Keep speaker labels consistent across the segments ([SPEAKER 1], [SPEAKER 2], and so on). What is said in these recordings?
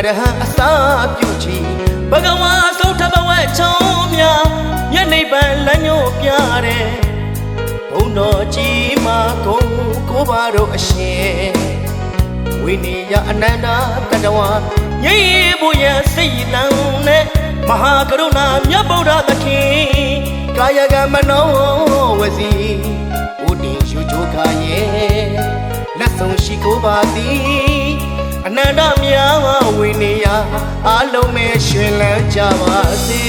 [SPEAKER 1] ရဟံအစာပြုချီဘဂဝါသုထဘဝချောင်းများမျက်နှိပ်ပံလမ်းညွှန်ပြတဲ့ဘုံတော်ကြီးမှာကုံကိုပါတော့အရှင်ဝိနည်းယအနန္တတတဝါငြိမ်းဖို့ရစိတ်တန်နဲ့မဟာကရုဏာမြတ်ဗုဒ္ဓသခင်ကာယကမနောဝစီဥတည်ယူကြခါရဲ့လက်ဆုံးရှိကိုပါသည်အနန္တမြတ်ဝိနည်းယအလုံးမဲ့ရှင်လန်းကြပါစေ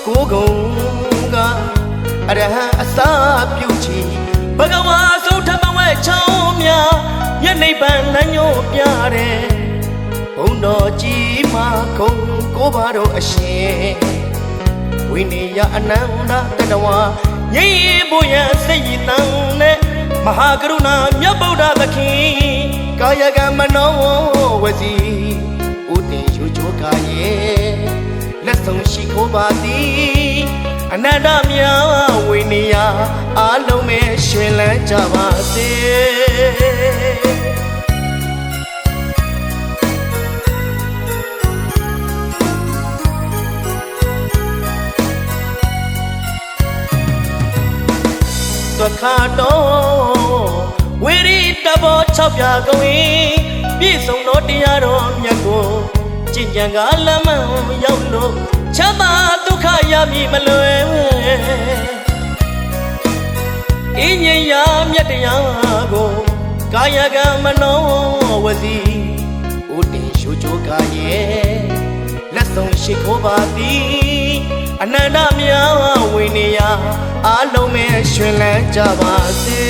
[SPEAKER 1] ကိုကုံကအရဟံအစာပြုချီဘဂဝါသုထဘဝချောင်းများမျက်နှိပ်ပံလမ်းညွှန်ပြတဲ့ဘုံတော်ကြီးမှာကုံကိုပါတော့အရှင်ဝိနည်းယအနန္တတတဝါငြိမ်းဖို့ရစိတ်တန်နဲ့မဟာကရုဏာမြတ်ဗုဒ္ဓသခင်ကာယကမနောဝစီဥတည်ယူကြခါရဲ့လက်ဆုံးရှိခိုးပါသည်အနန္တမြတ်ဝိနည်းယအလုံးမဲ့ရှင်လန်းကြပါစေသခါတော်ဝိရိတဘော၆ပြကုန်ပြည့်စုံသောတရားတော်မြတ်ကိုကျင့်ကြံကလမ်းမှန်ရောက်လို့ချမ်းသာဒုက္ခရမည်မလွယ်အင်းငြိမ်းရာမြတ်တရားကိုကာယကမနောဝစီဥတည်ရှုကြခါရဲ့လက်ဆုံးရှိခိုးပါသည်အနန္တမြတ်ဝိနည်းယအလုံးမဲ့ရှင်လန်းကြပါစေ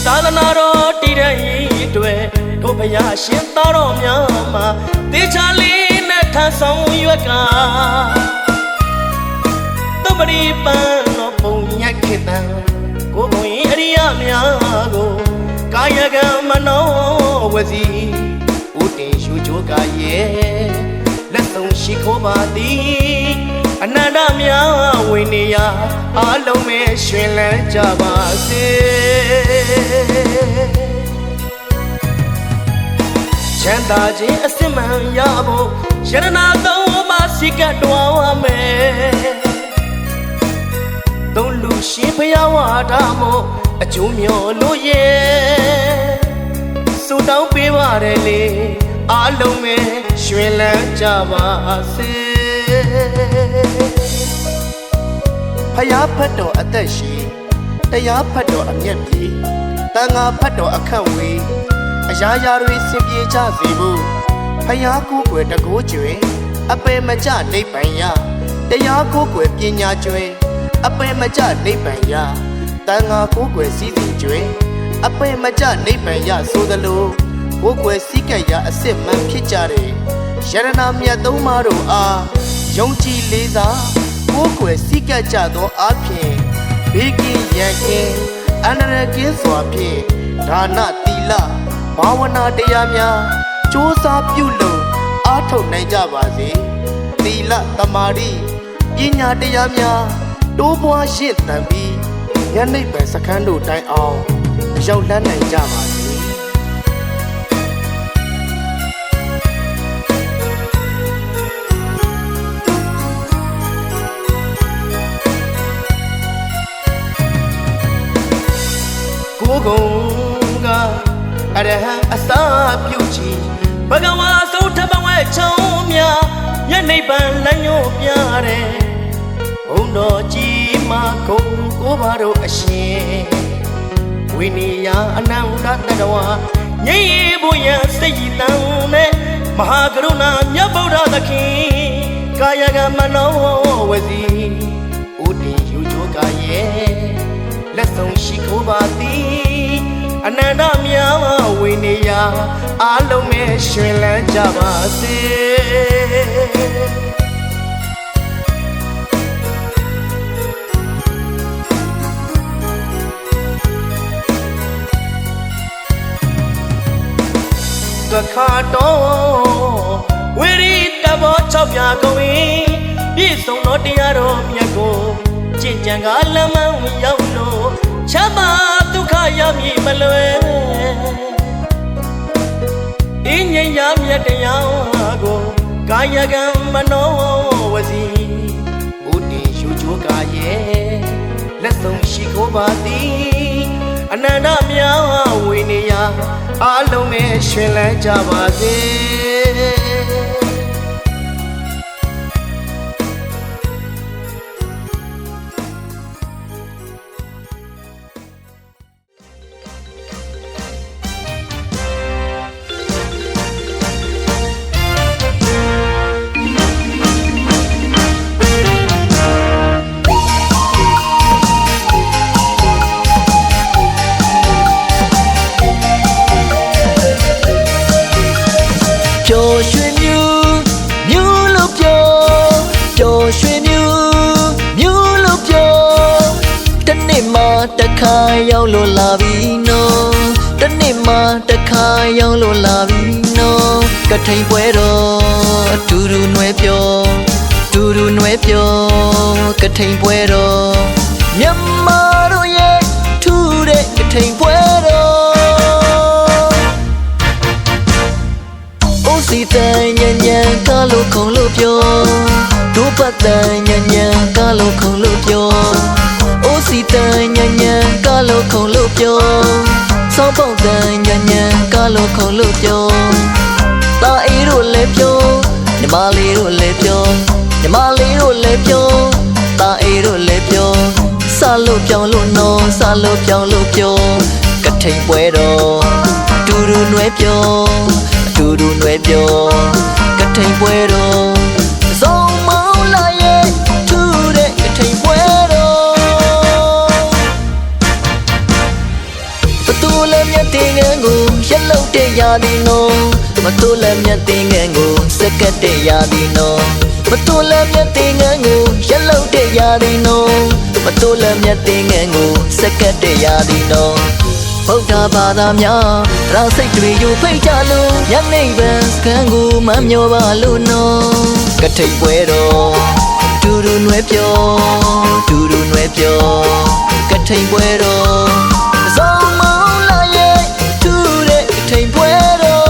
[SPEAKER 1] သာသနာတော်တည်တဲ့အတွက်တို့ဘုရားရှင်သားတော်များမှာတေချာလေးနဲ့ထဆောင်ရွက်ကသုပရိပန်တော်ပုံညက်ခေတံကိုဘုံအရိယများကိုကာယကမနောဝစီဥတည်ရှုကြခါရဲ့လက်ဆုံးရှိခိုးပါသည်အနန္တမြတ်ဝိနည်းယအလုံးမဲ့ရှင်လန်းကြပါစေချမ်းသာခြင်းအစစ်မှန်ရဖို့ယရနာသုံးပါးစိကတွားဝမယ်သုံးလူရှင်ဘုရားဝါဒမို့အကျိုးမျှော်လို့ရဲ့ဆုတောင်းပေးပါတယ်လေအလုံးမဲ့ရှင်လန်းကြပါစေဖယားဖတ်တော်အသက်ရှိတရားဖတ်တော်အမျက်ပြေတန်ဃာဖတ်တော်အခန့်ဝေးအရာရာတွေစင်ပြေကြစေဖို့ဖယားကိုယ်ွယ်တကိုးကျွေအပေမကြနိဗ္ဗာန်ရတရားကိုယ်ွယ်ပညာကျွေအပေမကြနိဗ္ဗာန်ရတန်ဃာကိုယ်ွယ်စည်းစိမ်ကျွေအပေမကြနိဗ္ဗာန်ရဆိုသလိုကိုယ်ွယ်စည်းကပ်ရာအစစ်မှန်ဖြစ်ကြတဲ့ယရနာမြတ်သုံးပါးတို့အားယုံကြည်လေးစားကိုယ်ွယ်စည်းကပ်ကြသောအားဖြင့်ဘေးကင်းရန်ကင်းအန္တရာယ်ကင်းစွာဖြင့်ဒါနသီလဘာဝနာတရားများကြိုးစားပြုလို့အားထုတ်နိုင်ကြပါစေသီလသမာဓိပညာတရားများတိုးပွားရင့်သန်ပြီးဉာဏ်နိဗ္ဗာန်စခန်းတို့တိုင်အောင်ရောက်လန်းနိုင်ကြပါစေကိုကုံကအရဟံအစာပြုချီဘဂဝါသုထဘဝချောင်းများမျက်နှိပ်ပံလမ်းညွှန်ပြတဲ့ဘုံတော်ကြီးမှာကုံကိုပါတော့အရှင်ဝိနည်းယအနန္တတတဝါငြိမ်းဖို့ရစိတ်တန်နဲ့မဟာကရုဏာမြတ်ဗုဒ္ဓသခင်ကာယကမနောဝစီဥတည်ယူကြခါရဲ့လက်ဆုံးရှိခိုးပါသည်အနန္တမြတ်ဝိနည်းယအလုံးမဲ့ရှင်လန်းကြပါစေ ခါတော့ဝိရိတဘော၆ပြာကုန်ရင်ပြည့်စုံတော့တရားတော်မြတ်ကိုကြင်ကြံကလမ်းမရောက်လို့ချမ်းသာဒုက္ခရောက်မည်မလွယ်အင်းငြိမ်းရမြတ်တရားကိုကာယကံမနောဝစီဘုဒ္ဓရှုချိုးကာရဲ့လက်ဆုံးရှိခိုးပါသည်အနန္တမြာဝိနေယအားလုံးနဲ့ရှင်လန်းကြပါစေတခါရောက်လို့လာပြီနော်တနေ့မှတခါရောက်လို့လာပြီနော်ကထိန်ပွဲတော်အတူတူနွယ်ပြောတူတူနွယ်ပြောကထိန်ပွဲတော်မြန်မာတို့ရဲ့ထူးတဲ့ကထိန်ပွဲတော်အိုးစီတန်ညံ့ညံ့ကားလို့ခုံလို့ပြောဒုပတ်တန်ညံ့ညံ့ကားလို့ခုံလို့ပြောအိုးစီတန်ညံ့ညံ့ကားလို့ခုံလို့ပြောစောင်းပေါက်တန်ညံ့ညံ့ကားလို့ခုံလို့ပြောတာအေးတို့လည်းပြောညီမလေးတို့လည်းပြောညီမလေးတို့လည်းပြောတာအေးတို့လည်းပြောစလို့ပြောင်းလို့နော်စလို့ပြောင်းလို့ပြောကထိန်ပွဲတော်တူတူနွယ်ပြောအတူတူနွယ်ပြောကထိန်ပွဲတော်စောင်းမောင်းလာရဲ့ထူးတဲ့ကထိန်ပွဲလည်းမြတ်တင်ငန်းကိုရက်လောက်တဲ့ရာဒီနော်မတိုးလည်းမြတ်တင်ငန်းကိုစက်ကတ်တဲ့ရာဒီနော်မတိုးလည်းမြတ်တင်ငန်းကိုရက်လောက်တဲ့ရာဒီနော်မတိုးလည်းမြတ်တင်ငန်းကိုစက်ကတ်တဲ့ရာဒီနော်ဗုဒ္ဓဘာသာများရာစိတ်တွေယူဖိတ်ကြလို့ညနေပန်းစကံကိုမမျောပါလို့နော်ကထိန်ပွဲတော်တူတူနွယ်ပြောတူတူနွယ်ပြောကထိန်ပွဲတော်ထိန်ပွဲတော်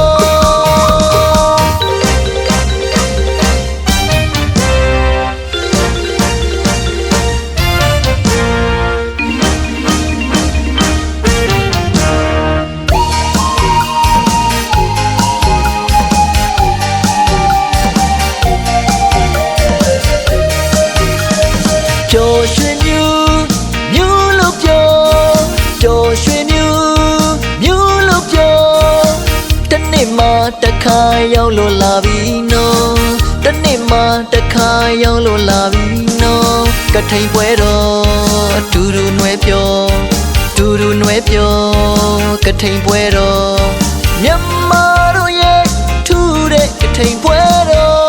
[SPEAKER 1] ပျော်ရွှင်မြူမြူလို့ပြောပျော်ရွှင်မြူမြူလို့ပြောတနေ့မှတခါရောက်လို့လာပြီနော်တနေ့မှတခါရောက်လို့လာပြီနော်ကထိန်ပွဲတော်အတူတူနွယ်ပြောတူတူနွယ်ပြောကထိန်ပွဲတော်မြန်မာတို့ရဲ့ထူးတဲ့ကထိန်ပွဲတော်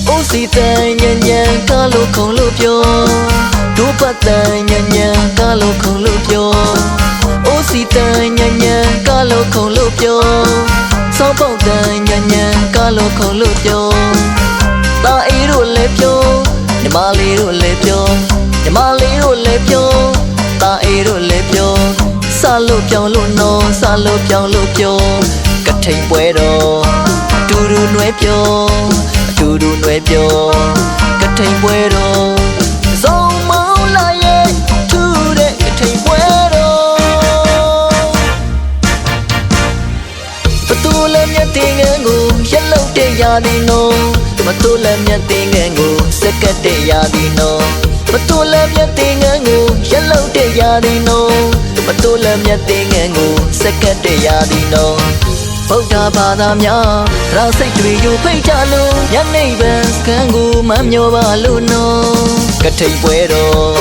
[SPEAKER 1] အိုးစီတန်ညံ့ညံ့ကားလို့ခုံလို့ပြောဒုပတ်တန်ညံ့ညံ့ကားလို့ခုံလို့ပြောအိုးစီတန်ညံ့ညံ့ကားလို့ခုံလို့ပြောစောင်းပေါက်တန်ညံ့ညံ့ကားလို့ခုံလို့ပြောတာအေးတို့လည်းပြောညီမလေးတို့လည်းပြောညီမလေးတို့လည်းပြောတာအေးတို့လည်းပြောစလို့ပြောင်းလို့နော်စလို့ပြောင်းလို့ပြောကထိန်ပွဲတော်တူတူနွယ်ပြောအတူတူနွယ်ပြောကထိန်ပွဲတော်စောင်းမောင်းလာရဲ့ထူးတဲ့ကထိန်ပွဲဘသူလည်းမြတ်တင်ငန်းကိုရက်လောက်တဲ့ရာဒီနော်မသူလည်းမြတ်တင်ငန်းကိုစက်ကတ်တဲ့ရာဒီနော်မသူလည်းမြတ်တင်ငန်းကိုရက်လောက်တဲ့ရာဒီနော်မသူလည်းမြတ်တင်ငန်းကိုစက်ကတ်တဲ့ရာဒီနော်ဗုဒ္ဓဘာသာများရာစိတ်တွေယူဖိတ်ကြလို့ညနေပန်းစကံကိုမမျောပါလို့နော်ကထိန်ပွဲတော်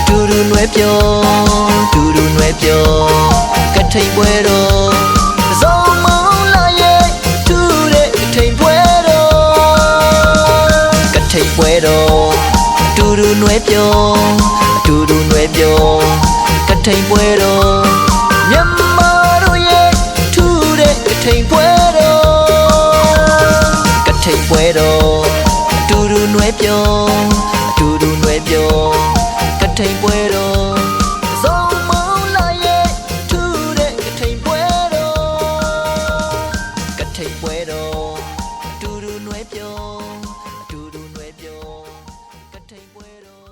[SPEAKER 1] တူတူနွယ်ပြောတူတူနွယ်ပြောကထိန်ပွဲတော်စောင်းမောင်းလာရဲ့ထူးတဲ့ကထိန်ပွဲတော်ကထိန်ပွဲတော်တူတူနွယ်ပြောတူတူနွယ်ပြောကထိန်ပွဲတော်မြန်မာ
[SPEAKER 2] တော်အတူတူနွယ်ပြောအတူတူနွယ်ပြောကထိန်ပွဲတော်စုံမုံလာရဲ့ထူတဲ့ကထိန်ပွဲတော်ကထိန်ပွဲတော်အတူတူနွယ်ပြောအတူတူနွယ်ပြောကထိန်ပွဲတော်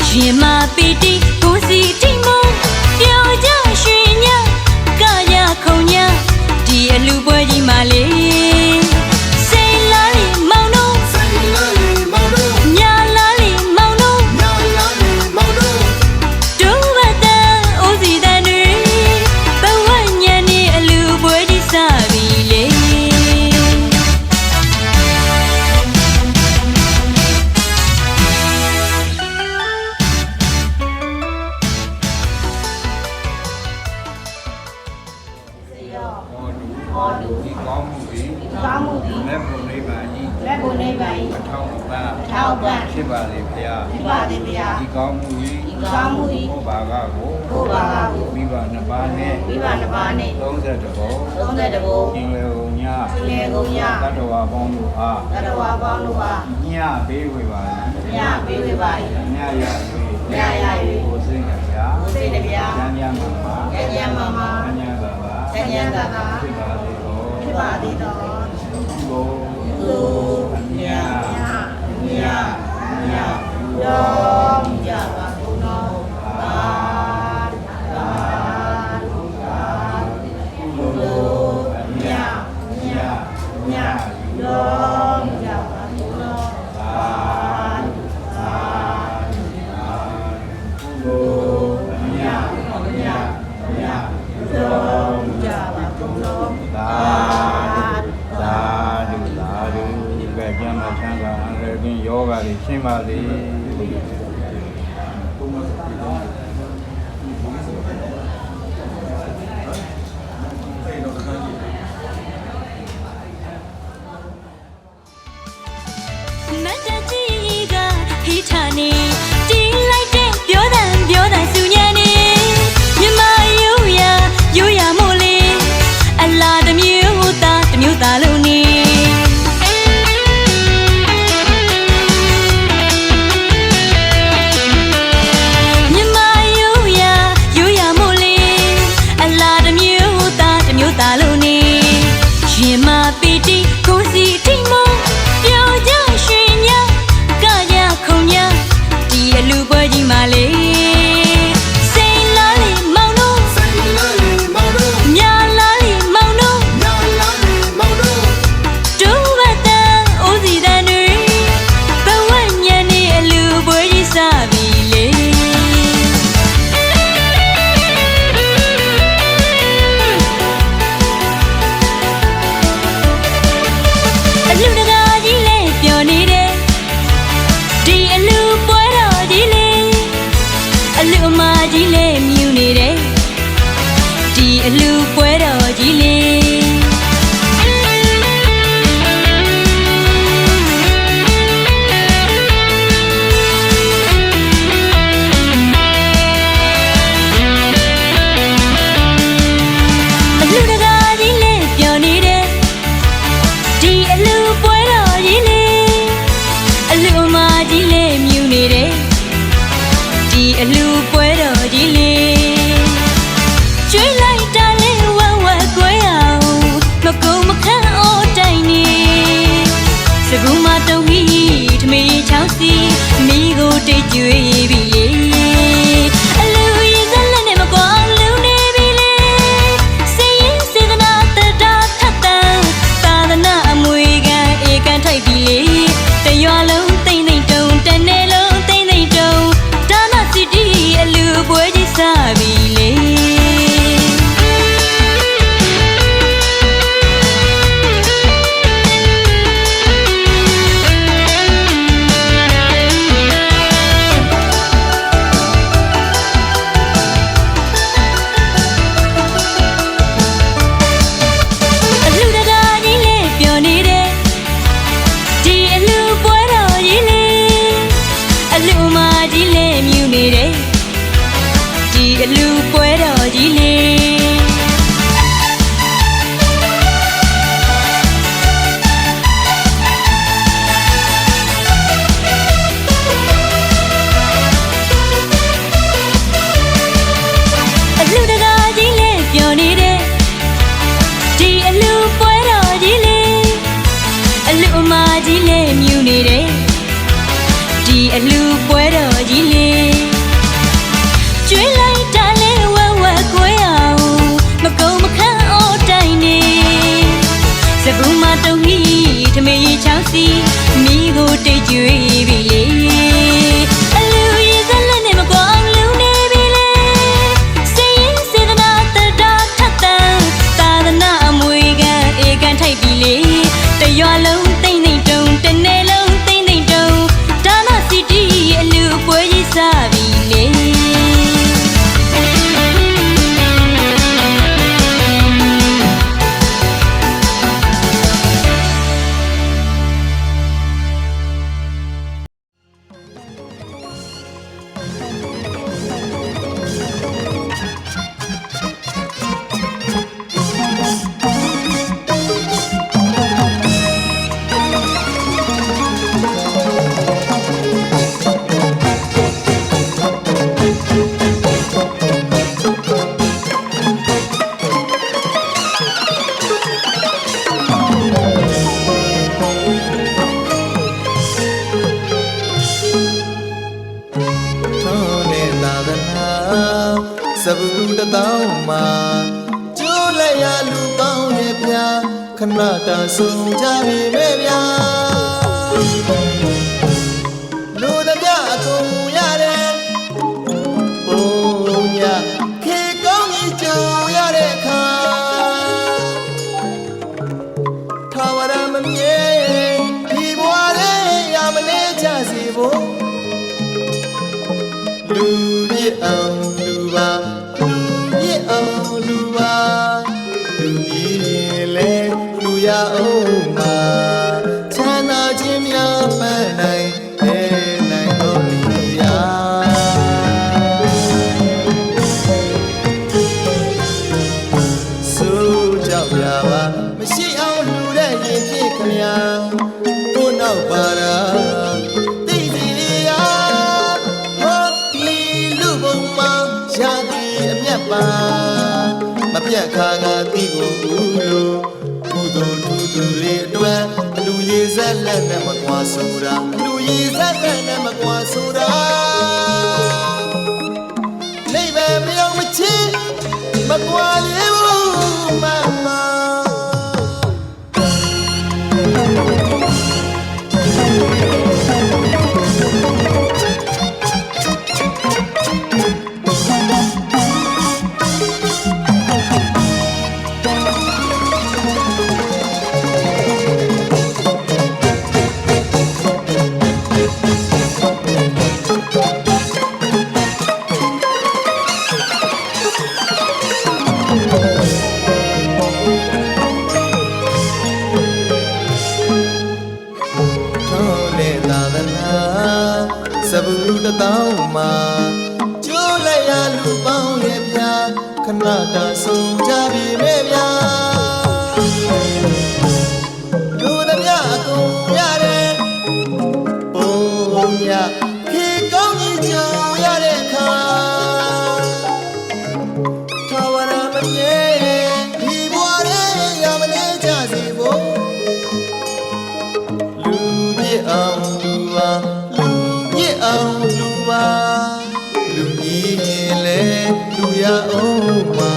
[SPEAKER 2] ရင်မပီတီကိုစီတီမုံပြောကြရွှေညကာရခုံညဒီအလူပွဲကြီးမှာလေစိတ်လားလေမောင်တို့စိတ်လားလေမောင်တို့ညာလားလေမောင်တို့ညာလားလေမောင်တို့ဒုဝတ္တအိုးစီတန်တွေဘဝညံနေအလူပွဲကြီးစပြီလေ
[SPEAKER 3] ဒီကောင်းမှုသည်လက်ပုံနိဗ္ဗာန်ကြီးအထောက်အပံ့ဖြစ်ပါလေဗျာဒီကောင်းမှုသည်ဘုဘာကကိုမိဘနှစ်ပါးနဲ့30ဘုံကျင်လေကုန်ညတတ္တဝါပေါင်းတို့အားညပေးဝေပါညရ၍ကိုစိတ်ကြဗျာဉာဏ်ဉာဏ်မှာဉာဏ်သာဖြစ်ပါသည်တော်ဘုအမြရောကြပါဘုနောသာဘုအမြရောကြပါဘုနောသာဘုအမြရောကြပါဘုနောသာဒီကကြမ်းမှချမ်းသာလည်းပြင်ယောဂါတွေရှင်းပါလေ
[SPEAKER 2] မတကြီးကဟိချာနေတီးလိုက်တဲ့ပြောတန်စူညံနေမြမရိုးရမို့လေအလားတစ်မျိုးသားလုံးနေမြမရိုးရမို့လေအလားတစ်မျိုးသားလုံးနေရင်မပီတီကိုစီတီမုံပြောကြရွှေညကာရခုံညဒီအလူပွဲကြီးမှာလေစိတ်လားလေမောင်တို့ညာလားလေမောင်တို့ဒုဝတ္တအိုးစီတန်တွေဘဝညံနေအလူပွဲကြီးစပြီလေအလူတကာကြီးလေပျော်နေတယ်ဒီအလူပွဲတော်ကြီးလေအလူအမကြီးလေမြူနေတယ်ဒီအလူပွဲတော်ကြီးလေအလူတကာကြီးလေပျော်နေတယ်ဒီအလူပွဲတော်ကြီးလေအလူအမကြီးလေမြူနေတယ်ဒီအလူပွဲတော်ကြီးလေကျွေးလိုက်တာလေဝဝကွဲအောင်မကုံမခန့်အော်တိုင်နေစကူမတုံးကြီးထမေးချောင်းစီမိကိုတိတ်ကျွေးပြီလေအလူရင်စလက်နဲ့မကွာလူနေပြီလေစေရင်စေတနာတတာထပ်တန်းသာသနာအမွေခံဧကန်ထိုက်ပြီလေတရွာလုံးတိမ့်တိမ့်တုံတနေလုံး
[SPEAKER 4] စဘူးတတောင်းမှာကျိုးလိုက်ရလူပေါင်းရဲ့ဗျာခဏတာဆုံးကြပြီမဲ့ဗျာလူတပြအကုန်ရတယ်ဘုံညခေကောင်းကြီးကြုံရတဲ့အခါထာဝရမမြဲဒီဘဝလေးရမနေချစီဖို့လူပြည့်အောင်လူပါလူပြည့်အောင်လူပါလူကြီးလေလူရအောင်မှာချမ်းသာခြင်းများပန်းနိုင်တဲ့နိုင်တော်မူရာစိုးကြောက်ရပါမရှိအောင်လူတဲ့ရင်ဖြစ်ခမညာကိုနောက်ပါရာသိစီရာဟောဒီလူဘုံမှာရာဒီအမျက်ပါမပြတ်ခါကတိကိုဘူးလို့ကုသိုလ်ထူးသူတွေအတွက်လူရည်ဆက်လက်နဲ့မကွာဆိုတာလူရည်ဆက်လက်နဲ့မကွာဆိုတာလိမ့်ပဲမရောက်မချင်းမကွာလေဘူးမမစဘူးတတောင်းမှာကျိုးလိုက်ရလူပေါင်းရဲ့ဗျာခဏတာဆုံးကြပြီမဲ့ဗျာလူတပြအကုန်ရတယ်ဘုံညခေကောင်းကြီးကြုံရတဲ့အခါထာဝရမမြဲဒီဘဝလေးရမနေကြစီဖို့လူပြည့်အောင်လူပါအောင်လူပါလူကြီးရင်လေလူရအောင်မှာ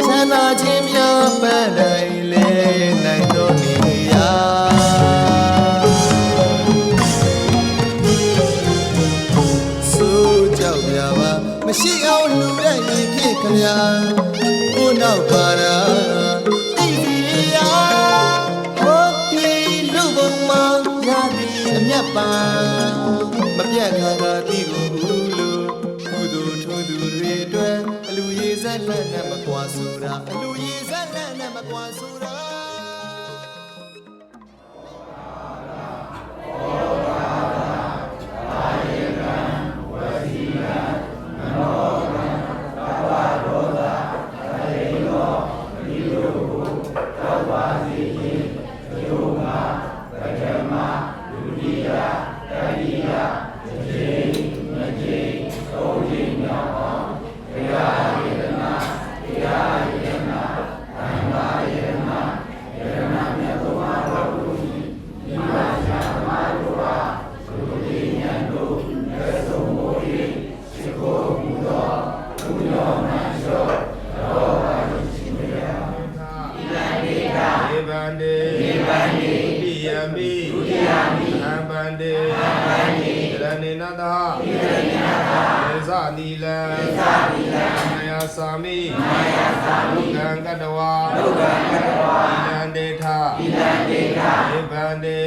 [SPEAKER 4] ချမ်းသာခြင်းများပန်းနိုင်လေနိုင်တော်နေရာစိုးကြောက်ကြပါမရှိအောင်လူတဲ့ရင်ဖြစ်ခရာကိုနောက်ပါရာတိတိရာဟောဒီလူဘုံမှာရာဒီအမျက်ပါမပြတ်ခါကတိကိုဘူးလို့ကုသိုလ်ထူးသူတွေအတွက်အလူရည်ဆက်လက်နဲ့မကွာဆိုတာအလူရည်ဆက်လက်နဲ့မကွာဆိုတာစာမိဒုက္ခံကတဝါဣလံဒေထနိဗ္ဗန္တေ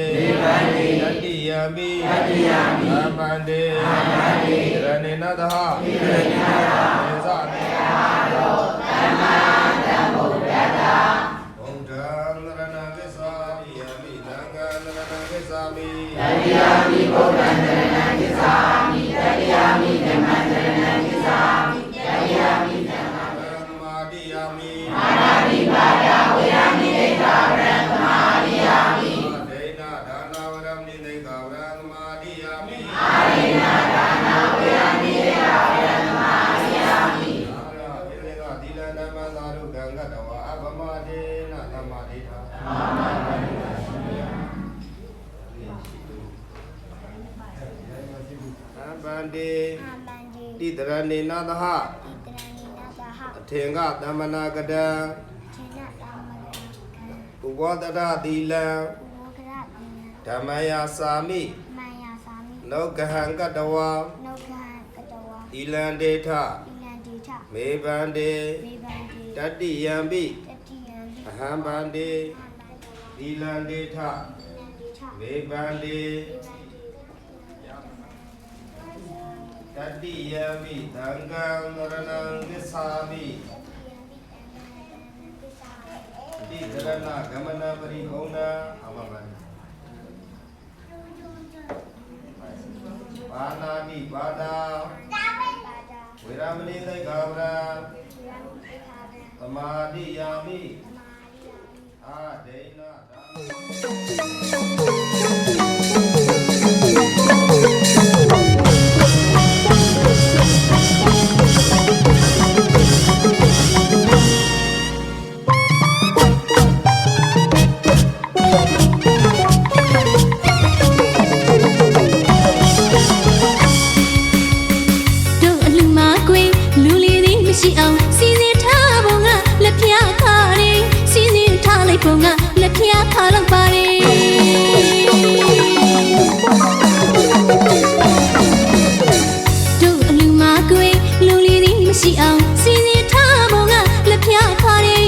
[SPEAKER 4] တတိယမိအပန္တေရဏေနသဟသေသနေသမ္မာသမ္ဗုဒ္ဓတာဘုဒ္ဓံရဏဂစ္ဆာမိယမိသံဃံရဏဂစ္ဆာမိတတိယမိဘုဒ္ဓံရဏဂစ္ဆာမိတတိယမိဓမ္မံရဏဂစ္ဆာမိတတိယမိမာနိပါဒဝေယမိဒိဋ္ဌာရံသမာရိယာမိဒိဋ္ဌာဒါနဝရမိဒိဋ္ဌာရံသမာရိယာမိအာရိဏဒါနဝေယမိဒိဋ္ဌာရံသမာရိယာမိအာရဝေကသီလဓမ္မသာရုကံကတဝါအပမဒေနသမ္မာဒိဋ္ဌာအာမန္တအပန္တေတိတရဏေနသဟ ထေင္ကသမ္မနာကတံ
[SPEAKER 5] ထေနတာမကကံ
[SPEAKER 4] ဥပောတရသီလံ
[SPEAKER 5] ဘောကရတိယ
[SPEAKER 4] ဓမ္မယာစာမိ
[SPEAKER 5] မယသာမိ
[SPEAKER 4] နောကဟံကတဝါ
[SPEAKER 5] နုကံကတဝါ
[SPEAKER 4] သီလံဒေထ
[SPEAKER 5] ဣလံတိထ
[SPEAKER 4] မေဗန္တေ
[SPEAKER 5] မေဘံတိ
[SPEAKER 4] တတ္တိယံပိ
[SPEAKER 5] တတိယံတိ
[SPEAKER 4] အဟံဗန္တေသီလံဒေထ
[SPEAKER 5] ဣလံတိထ
[SPEAKER 4] မေဗန္တေ
[SPEAKER 5] မေဘံတိ
[SPEAKER 4] တတ္တိယံပိသံဃံရဏံသစ္စာမိတိသရဏဂမနပရိဟုံနာအမမန္ပါဏာတိပါဒာ
[SPEAKER 5] တာဝေပါဒာ
[SPEAKER 4] ဝေရမဏိသိက္ခာပဒံ
[SPEAKER 5] ယံတိခာဗံ
[SPEAKER 4] သမာဓိယာမိ
[SPEAKER 5] သမာဓိယံ
[SPEAKER 4] အာဒိဏဒါ
[SPEAKER 2] တို့အလူမကွေလူလီသည်မရှိအောင်စီစဉ်ထားပုံကလက်ဖျားခါရီစီစဉ်ထားလိုက်ပုံကလက်ဖျားခါလောက်ပါရီတို့အလူမကွေလူလီသည်မရှိအောင်စီစဉ်ထားပုံကလက်ဖျားခါရီ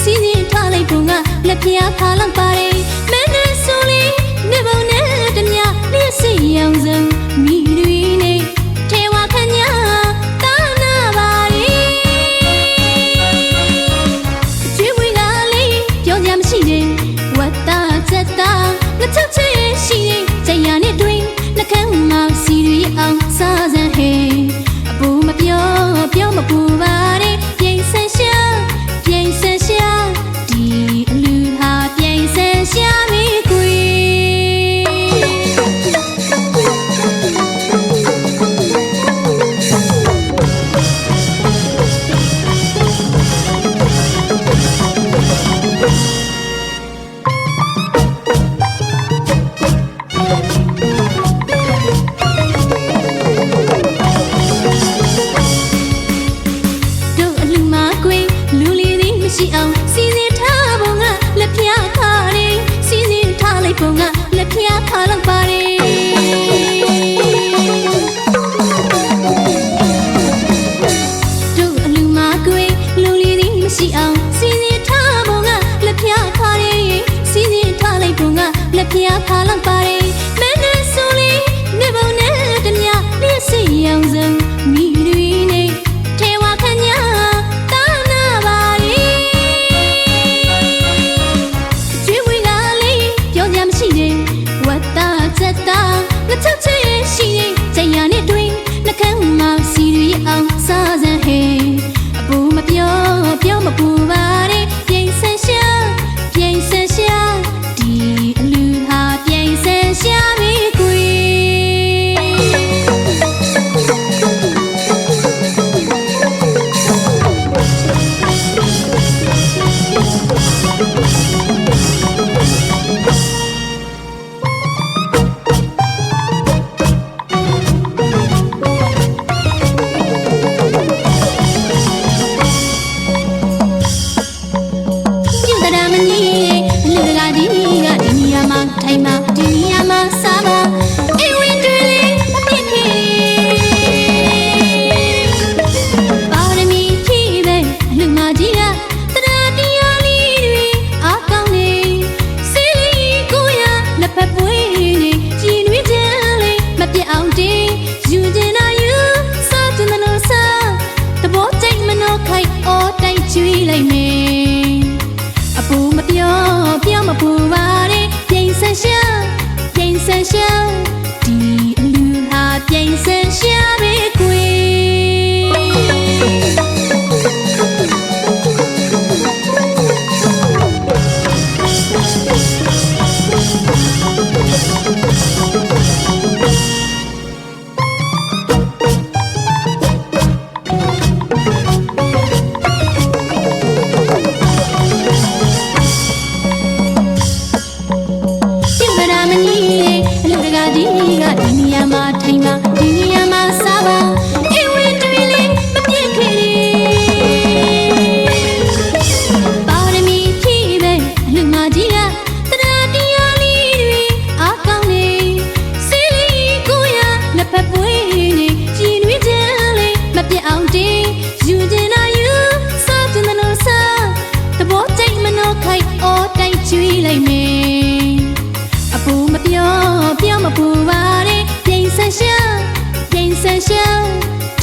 [SPEAKER 2] စီစဉ်ထားလိုက်ပုံကလက်ဖျားခါလောက်ပါရီမင်းနဲ့ဆိုလီနေပုံနဲ့တမညာလျှက်စီအောင်စုံမိတွေနဲ့ထေဝခညာတာနာပါရီကျွေးမွေးလာလေးပြောကြမရှိတဲ့ဝတ်တာချက်တာလက်ချက်ချေရှိတဲ့ကြရနဲ့တွင်နှကန်းမှာစီရီအောင်စားစမ်းဟဲအပူမပြောပြောမပူပါနဲ့ပြင်ဆန်ရှာပြင်ဆန်ရှာဒီအလူဟာပြင်ဆန်ရှာမိကွေ ယူကျင်နာယူစားကျင်တဲ့နော်စားတဘောကြိတ်မနှောခိုက်အော်တိုက်ကျွေးလိုက်မယ်အပူမပြောမပူပါနဲ့ပြင်ဆန်ရှာ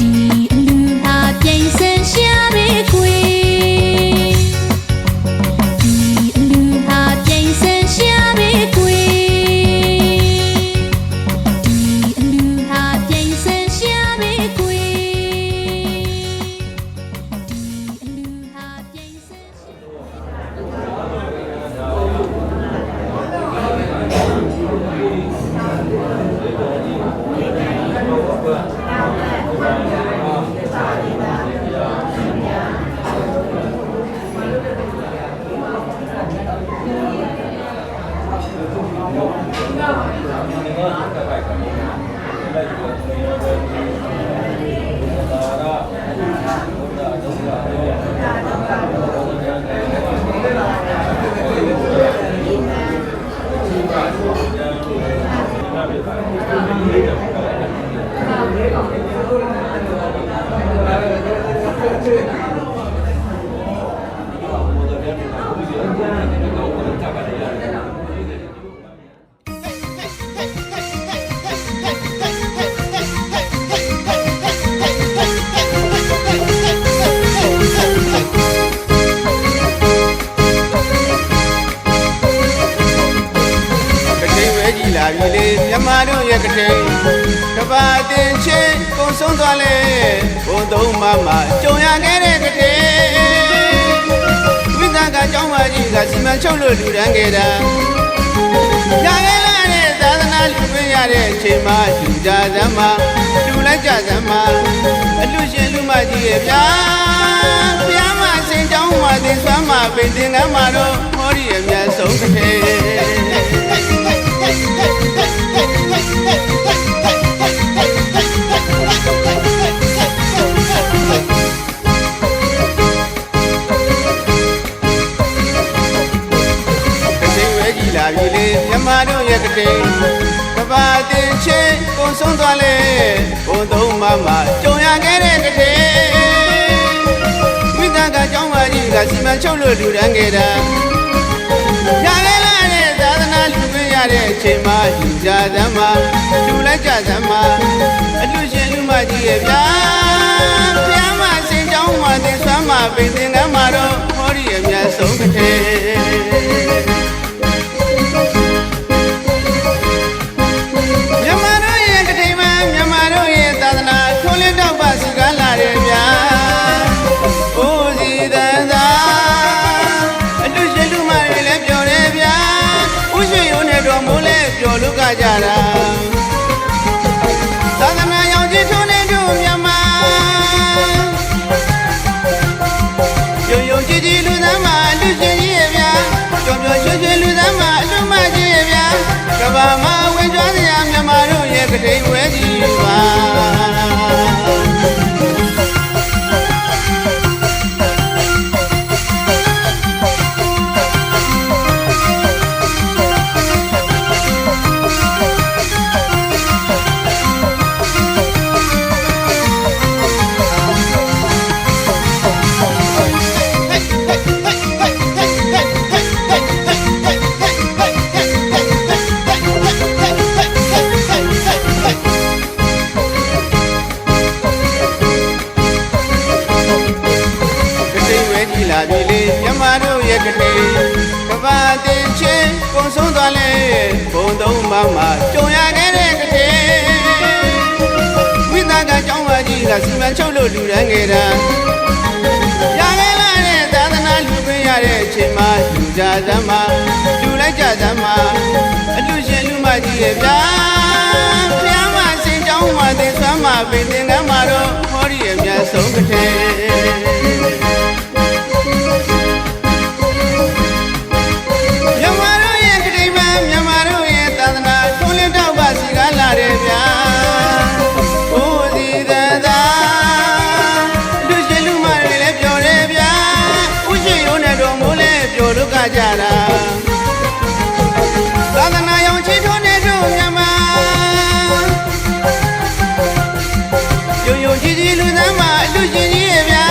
[SPEAKER 2] ဒီအလူဟာပြင်ဆန်ရှာပဲခွေဒီအလူဟာပြင်ဆန်ရှာပဲခွေဒီအလူဟာပြင်ဆန်ရှာပဲခွေဒီအလူဟာပြင်ဆန်ရှာ
[SPEAKER 4] မြန်မာတို့ရဲ့ကတိကဘာတင်ချင်းကုန်ဆုံးသွားလေဘုံသုံးမကြုံရခဲ့တဲ့ကတိဝိသကကျောင်းမကြီးကစီမံချုပ်လို့လူတန်းခဲ့တာရခဲ့လာတဲ့သာသနာလူပေးရတဲ့အချိန်မှာလူကြစမ်းမှာလူလိုက်ကြစမ်းမှာအလူရှင်လူမကြီးရဲ့ဗျာဘုရားမစင်ကျောင်းမှာသင်ဆွမ်းမှာပိန်တင်ကမ်းမှာတော့ဟောဒီအမြတ်ဆုံးကတိမြန်မာတို့ရဲ့ကတိကဘာတင်ချင်းကုန်ဆုံးသွားလေဘုံသုံးမကြုံရခဲ့တဲ့ကတိဝိသကကျောင်းမကြီးကစီမံချုပ်လို့လူတန်းခဲ့တာရခဲ့လာတဲ့သာသနာလူပေးရတဲ့အချိန်မှာလူကြစမ်းမှာလူလိုက်ကြစမ်းမှာအလူရှင်လူမကြီးရဲ့ဗျာဘုရားမစင်ကျောင်းမှာသင်ဆွမ်းမှာပိန်သင်ကမ်းမှာတော့ဟောဒီအမြတ်ဆုံးကတိကြတာသာသနာရောင်ကြီးထုံးနေတို့မြန်မာယုံယုံကြည်ကြည်လူသားမှာလူရှင်ကြီးရဲ့ဗျာကြော်ပြောရွှေရွှေလူသားမှာအလူမကြီးရဲ့ဗျာကဘာမှာဝင်ကြွားစရာမြန်မာတို့ရဲ့ကတိဝဲကြီးပါမြန်မာတို့ရဲ့ကတိကဘာတင်ချင်းကုန်ဆုံးသွားလေဘုံသုံးမကြုံရခဲ့တဲ့ကတိဝိသကကျောင်းမကြီးကစီမံချုပ်လို့လူတန်းခဲ့တာရခဲ့လာတဲ့သာသနာလူပေးရတဲ့အချိန်မှာလူကြစမ်းမှာလူလိုက်ကြစမ်းမှာအလူရှင်လူမကြီးရဲ့ဗျာဘုရားမစင်ကျောင်းမှာသင်ဆွမ်းမှာပိန်သင်ကမ်းမှာတော့ဟောဒီအမြတ်ဆုံးကတိကြတာသာသနာရောင်ချီထွန်းနေတို့မြန်မာယုံယုံကြည်ကြည်လူသားမှာအလူရှင်ကြီးရဲ့ဗျာ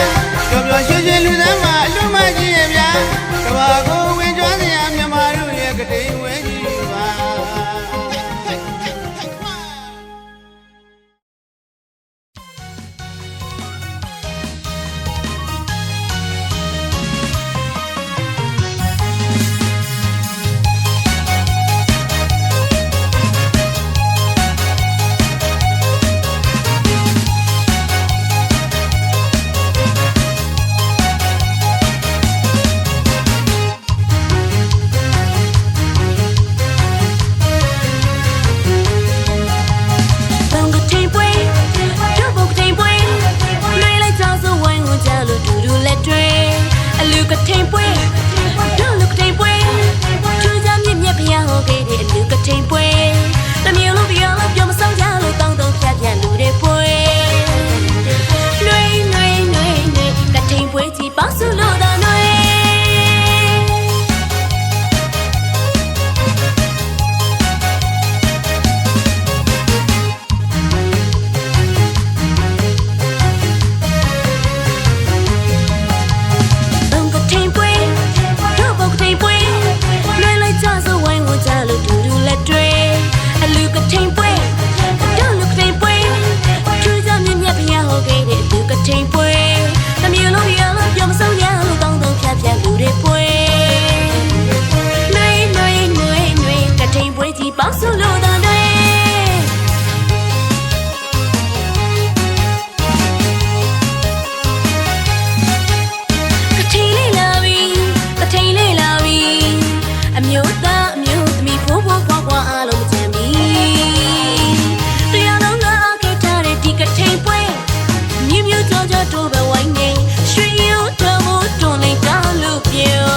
[SPEAKER 2] ကြောကြောတို့ပဲဝိုင်းနေရွှေရုံတော်မို့တွန်လိုက်တာလို့ပြော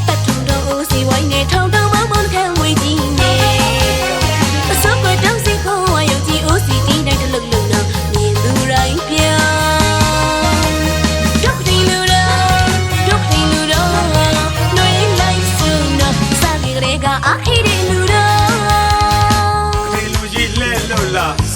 [SPEAKER 2] ပတ်ထုံတော်ဦးစီဝိုင်းနေထောင်တောင်မောင်းမောင်းခံဝေးကြီးနေအစောကတောင်စီကိုဝါယုံကြည်ဦးစီတီးတိုင်းတလုံးလုံးတော့မြင်သူတိုင်းပြောဒုက္ခလူတော့နှွေးလိုက်စုံတော့စာပြေကလေးကအားဟိတဲ့လူတော့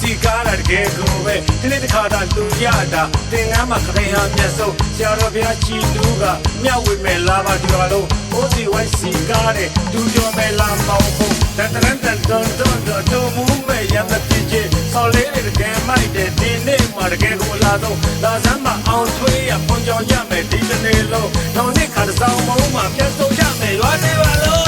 [SPEAKER 3] စီကားရတဲ့ကိုပဲဒီနေ့တခါသာလူရတာသင်္ကန်းမှာခရင်ဟာမျက်စုံဆရာတော်ဘုရားကြည်လူကမြတ်ဝေမဲ့လာပါဒီတော်လုံးအိုးစီဝိုင်းစီကားတဲ့ဒူကျော်မဲ့လာမောင်းဖို့တန်တော်မူမဲ့ရမတိချေဆော်လေးတဲ့ကဲမိုက်တဲ့ဒီနေ့မှာတကယ်ကိုလာတော့လာစမ်းမအောင်ထွေးရပွန်ကြောင်ရမယ်ဒီတနေ့လုံးတော့နေ့ခါတစ်ဆောင်မုံမှာပြတ်ဆုံးရမယ်ရွာနေပါလို့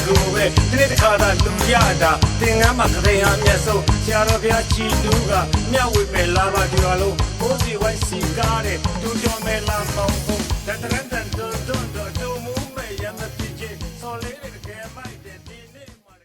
[SPEAKER 3] ကိုပဲဒီနေ့တခါသာလူရတာသင်္ကန်းမှာခရင်ဟာမျက်စုံဆရာတော်ဘုရားကြည်လူကမြတ်ဝေမဲ့လာပါဒီတော်လုံးအိုးစီဝိုင်းစီကားတဲ့ဒူကျော်မဲ့လာမောင်းဖို့တန်တော်မူမဲ့ရမတိချေဆော်လေးတဲ့ကဲမိုက်တဲ့ဒီနေ့မှာ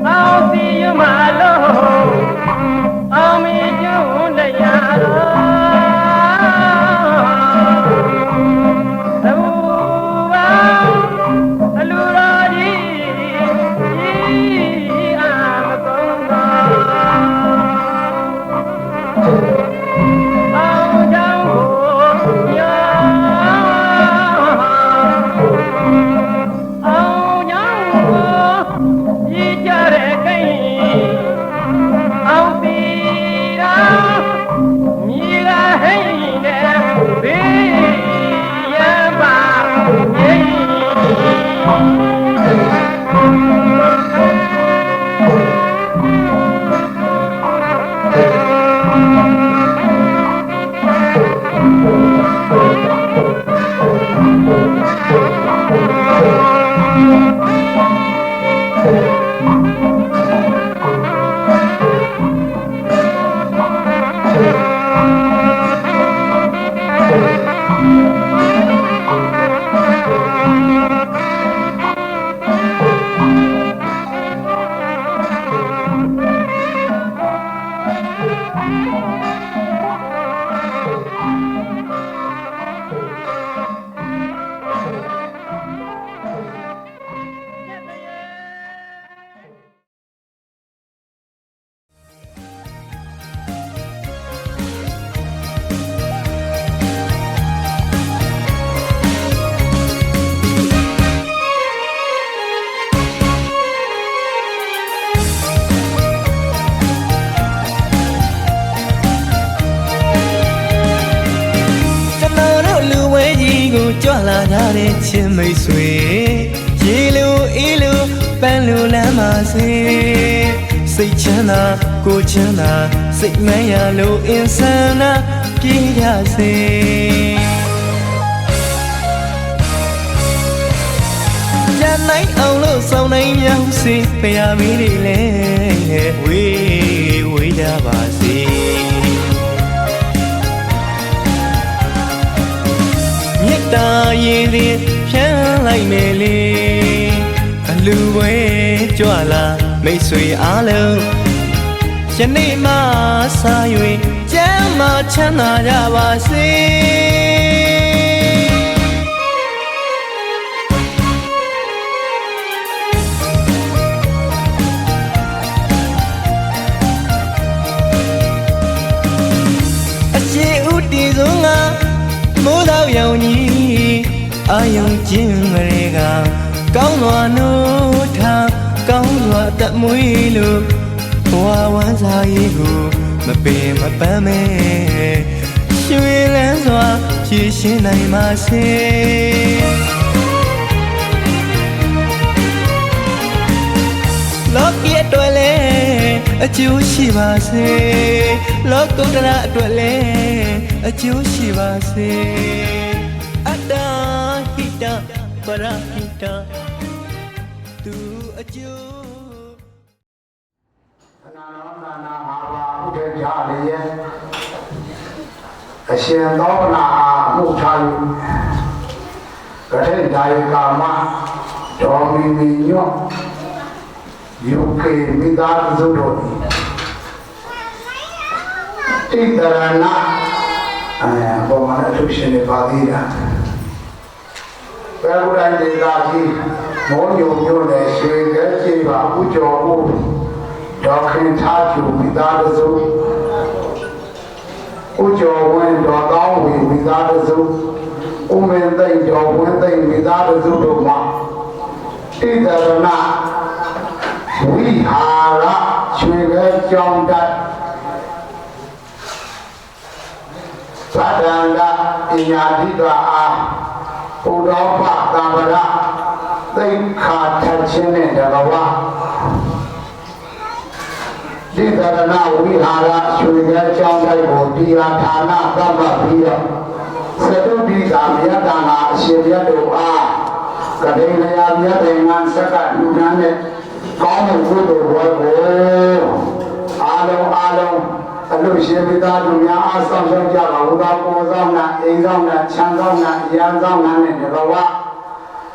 [SPEAKER 6] အောင်စီရမလို့အောင်မီကျွန်းတရားတော်အလူတော်ကြီးအာမကုန်တော်အောင်ကြောင့်ကိုရောအောင်ကြောင့်ကိုရည်ကြတဲ့ကိန်းအောင်ပြီတော်မြေကဟိနေဘေးရပါမြေကြွလာကြတဲ့ချင်းမိတ်ဆွေရေလိုအေးလိုပန်းလိုလမ်းပါစေစိတ်ချမ်းသာကိုချမ်းသာစိတ်မရလို့အင်းဆန္ဒပြေးရစေကြမ်းနိုင်အောင်လို့ဆောင်နိုင်မြောက်စေဖရာမီးတွေလည်းဝေးဝေးကြပါစေမြတ်တာရင်ရင်ဖြန်းလိုက်မယ်လေအလူပွဲကြွလာမိတ်ဆွေအားလုံးယနေ့မှစ၍ကျမ်းမာချမ်းသာကြပါစေအရှိဥတီဆုံးကမိုးတော်ရောင်ကြီးအာယုံကျင်းရေကကောင်းစွာနိုးထားကောင်းစွာတက်မွေးလို့ဘဝဝမ်းစာရေးကိုမပင်မပန်းမဲရွှေလန်းစွာရှည်ရှင်းနိုင်ပါစေလောကီအတွက်လည်းအကျိုးရှိပါစေလောကုတ္တရာအတွက်လည်းအကျိုးရှိပါစေအတ္တဟိတပရဟိတသူအကျိုး
[SPEAKER 7] ခဏတော်ခန္ဓာ၅ပါးဥဒေကြလေရဲ့အရှင်သောဗနာအားမှုထားယူကထိန်ဒါယကာမဒေါ်မီမီညော့ယုကေမိသားစုတို့တိတရဏဘောမနထုရှင်နေပါသေးတာဘယ်လိုတိုင်းဒေသာကြီးမောညုံညွန့်နဲ့ရွှေကဲကျေးပါဥကျော်ဦးဒေါက်ခင်ထားကျူမိသားစုဥကျော်ဝင်းဒေါ်ကောင်းဝီမိသားစုဥမင်းသိမ့်ဒေါ်ဝင်းသိမ့်မိသားစုတို့မှာတိတရဏဝိဟာရရွှေကဲကြောင်းတတ်သတ္တန္တပညာတိတာအားဘုရောပသံဗရသိခါထချင်းနဲ့တကဝဒီသရဏဝိဟာရရွှေကဲကြောင်းတိုက်ကိုတရားဌာနသတ်မှတ်ပြီးတော့သတုတိကာမြတ်တန်ဟာအရှင်မြတ်တို့အားကတိလျာမြတ်တေငန်းစက္ကလူနန်းနဲ့ကောင်းမှုကုသိုလ်ဘဝကိုအားလုံးအလို့ရှင်ပိသားတို့များအားဆောင်ရှောက်ကြပါဘုရားကိုယ်ဆောင်နာအိမ်ဆောင်နာခြံဆောင်နာရန်ဆောင်နာနဲ့တဘဝ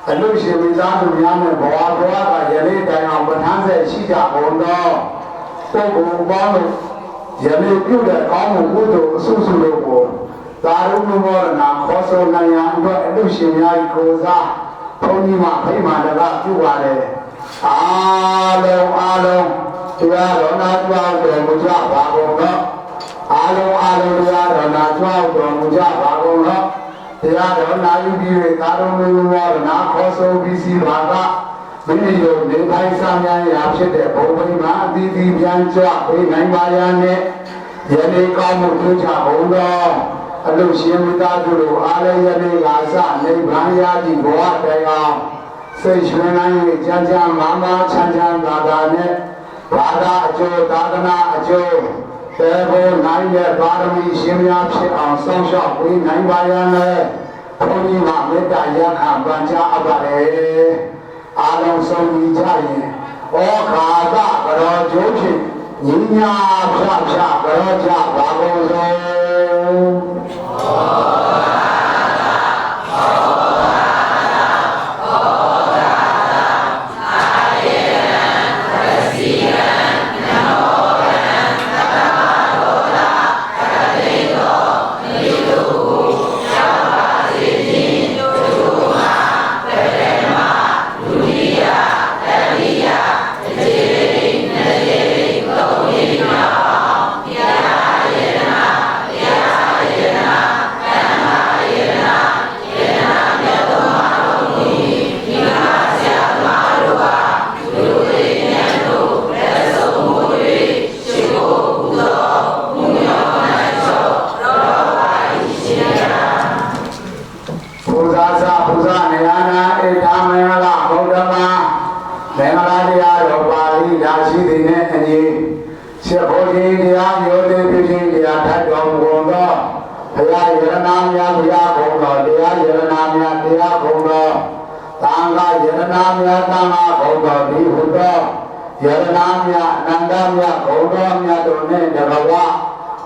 [SPEAKER 7] အလို့ရှင်ပိသားတို့များနဲ့ဘဝကယနေ့တိုင်အောင်ပဋ္ဌာန်းဆက် ရှိကြကုန်သောပုဂ္ဂိုလ်ပေါင်းတို့ယနေ့ပြုတဲ့ကောင်းမှုကုသိုလ်အဆုစုတို့ကိုသာရုဏမောရဏခေါ်ဆိုနိုင်ရန်အတွက်အလူရှင်များ၏ကိုယ်စားဘုန်းကြီးမှဖိမာတကပြုပါလေအားလုံးတရားတော်နာကြောက်တော်မူကြပါကုန်သောအားလုံးတရားတော်နာကြောက်တော်မူကြပါကုန်သောတရားတော်နာယူပြီးသာရုဏမောရဏခေါ်ဆိုပြီးစီပါကမိမိတို့နေတိုင်းစမ်းများရာဖြစ်တဲ့ဘုံဘိမာအသီးသီးပြန်ကြွပေးနိုင်ပါရနဲ့ယနေ့ကောင်းမှုပြုကြကုန်သောအလုရှင်မိသားစုတို့အားလည်းယနေ့ကစနိဗ္ဗာန်ရသည့်ဘဝတရားစိတ်ရွှင်နိုင်၍ချမ်းချမ်းမာချမ်းချမ်းသာနဲ့ဘာသာအကျိုးသာသနာအကျိုးသေဖို့နိုင်တဲ့ပါရမီရှင်များဖြစ်အောင်ဆောင်ရှောက်ပေးနိုင်ပါရနဲ့ဘုန်းကြီးမှာမေတ္တာရခံပန်ကြားအပ်ပါလေအားလုံးဆုံးပြီးကြရင်ဩခါကကရောကျိုးဖြင့်ညီညာဖြတ်ကရောကြပါကုန်သော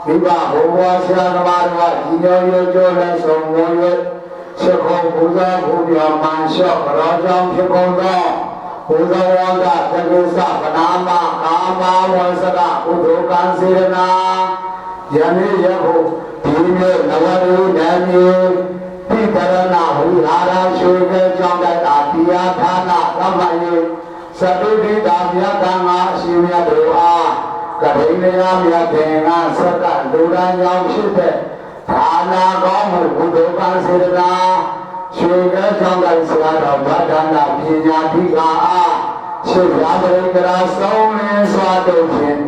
[SPEAKER 7] မိဘဘုရားဆရာသမားတို့ကညီညွတ်ရိုးကျိုးလက်ဆောင်ဝန်း၍ချက်ခုံပူဇော်ဘုရားမှန်လျှော့ကြောကြောင့်ဖြစ်ကုန်သောဘုဇဝန္တသက္ကုသဗနာမကာမဝန္စကကုသိုလ်ကံစေရနာယနေ့ယခုဒီမျိုးနဝရီဓမ္မေပိတရဏဝိဟာရရွှေကဲကြောင့်တိုက်အာတရားဌာနသဗ္ဗယသတုတိတာမြတ်ကံအရှင်မြတ်တို့အားကတိမယမြတ်ခင်ကသတ္တလူရန်ကြောင့်ဖြစ်တဲ့ဌာနာကောင်းမှုကုသိုလ်ကံစေတနာရွှေကဲကြောင့်တိုက်ဆရာတော်ဗဒ္ဒနာပညာတိကအားရှိရပရိကရာဆုံးလင်းစွာတို့ဖြင့်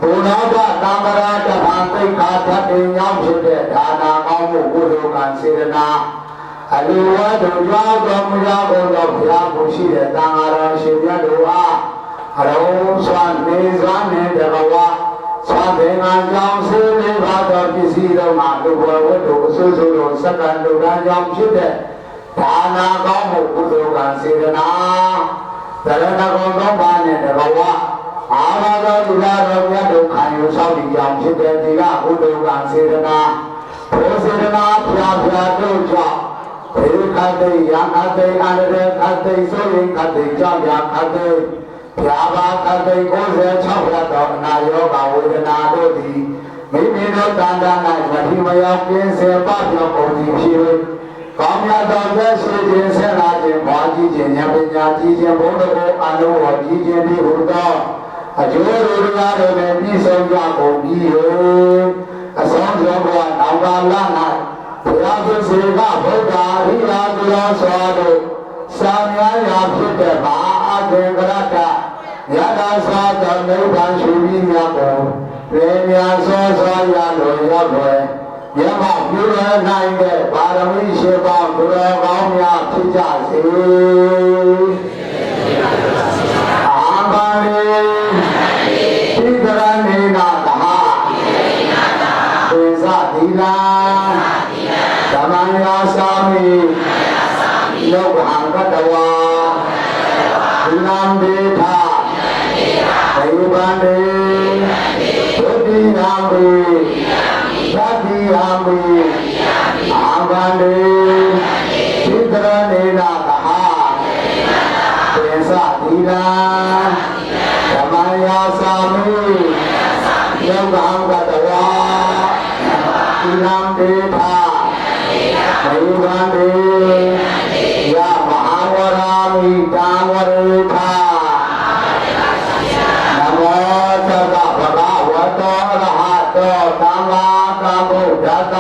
[SPEAKER 7] ဘုရားဘသံဃာတပံသိက္ခာဓာတ်တင်ကြောင့်ဖြစ်တဲ့ဌာနာကောင်းမှုကုသိုလ်ကံစေတနာအလူဝတ္တုကြောင့်တော်မူရာဘုရားဘုရားကိုရှိတဲ့သံဃာတော်ရှင်မြတ်တို့အားအရုံးစွာနေစွာနဲ့တဘဝစွာဒေငါကြောင့်စေနေပါသောပစ္စည်းတော်မှာလူဘဝတ္တုအစွတ်စွတ်တော်စက္ကန့်တို့ကြောင့်ဖြစ်တဲ့ဒါနာကောင်းမှုကုသိုလ်ကံစေတနာတရဏဂုံသုံးပါးနဲ့တဘဝအာမသောလူလာတော်မြတ်တို့ခံယူဆောင်ပြီးကြောင့်ဖြစ်တဲ့ဒီကကုသိုလ်ကံစေတနာဘုစေတနာဖြာဖြာတို့ကြောင့်ဘေခတိယခတိအန္တရခတိဆိုရင်ခတိကြောင့်ရာခတိဖြာပါခတိ96ရသောအနာယောဂဝေဒနာတို့သည်မိမိတို့တန်တ၌မတိမယောကင်းစေပပြောကုန်သည်ဖြစ်၍ကောင်းမြတ်သောသက်ရှိခြင်းဆက်လာခြင်းဘာကြီးခြင်းဉာဏ်ပညာကြီးခြင်းဘုန်းတော်ကိုအလုံးဝကြီးခြင်းဒီဟုသောအကျိုးတို့များတို့နဲ့ပြည့်စုံကြကုန်ပြီအဆုံးစွာဘဝနောက်ပါလ၌ဘုရားသခင်ကဗုဒ္ဓရိယာသူတော်စွာတို့သာမြာရာဖြစ်တဲ့မဟာအသင်္ကရတယထာသာသောနိဗ္ဗာန်ရှိပြီးမြတ်ကိုရေမြာစောစွာရလို့ရောက်ွယ်မြတ်မပြုရနိုင်တဲ့ပါရမီရှိပါသူတော်ကောင်းများဖြစ်ကြစေအာမလေသီကရဏေနာသဟသေသတိလာဓမ္မယာသာမိလောကံကတဝါဒီနံဒေထာဒေဝံဒေဒုတိယံဒေသတိယံဒေအာဘန္ဒေသီကရဏေနာသဟသေသတိလာဓမ္မ ယသာမိယောဂံကတဝါဣနံတေထာမေဝန္တေယမဟာဝရာမိတံဝရေထာနမောတတ္တဗဂဝတောအရဟတောသမ္မာသမ္ဗုဒ္ဓတ္တ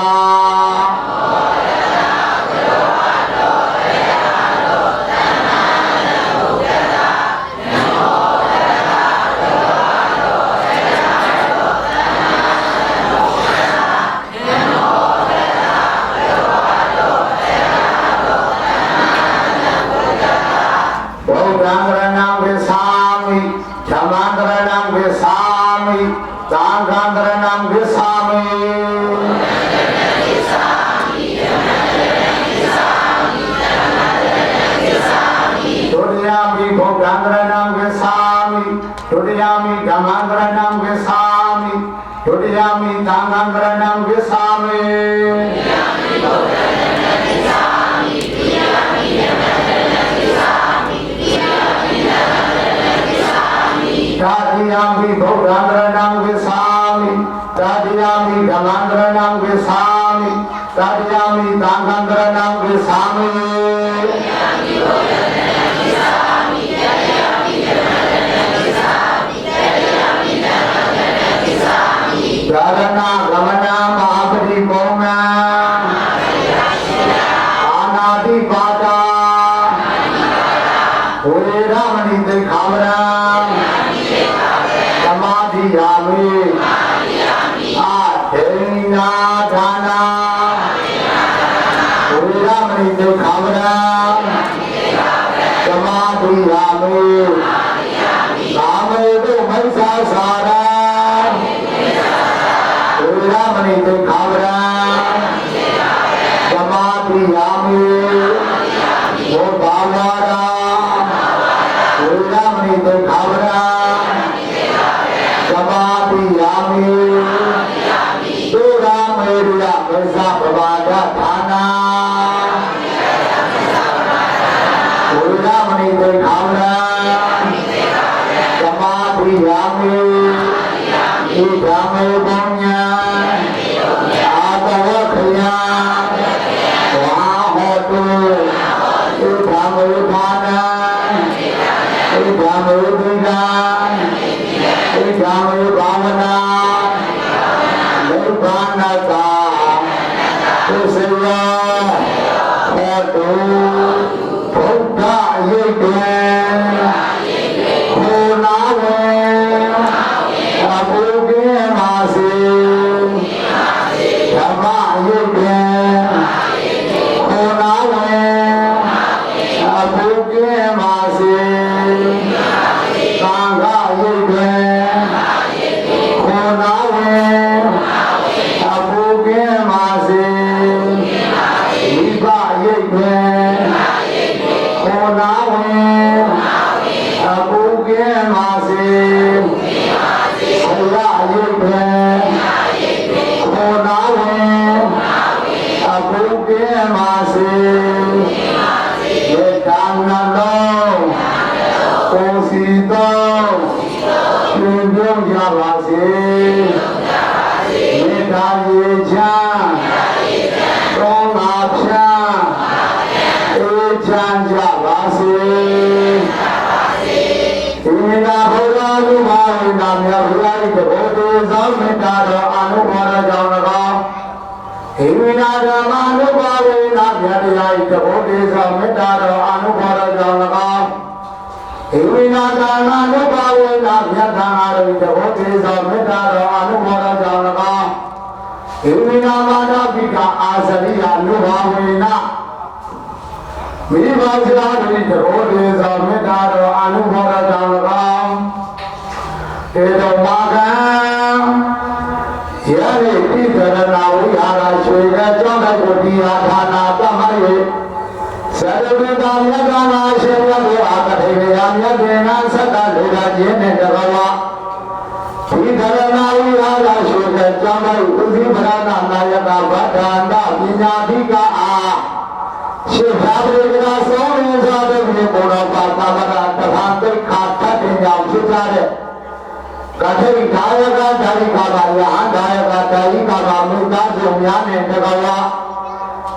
[SPEAKER 7] ကထိန်ဒါယကဓာရိကာဘာယဟဒါယကဓာရိကာဘာမူသားစုံများနဲ့တကဝ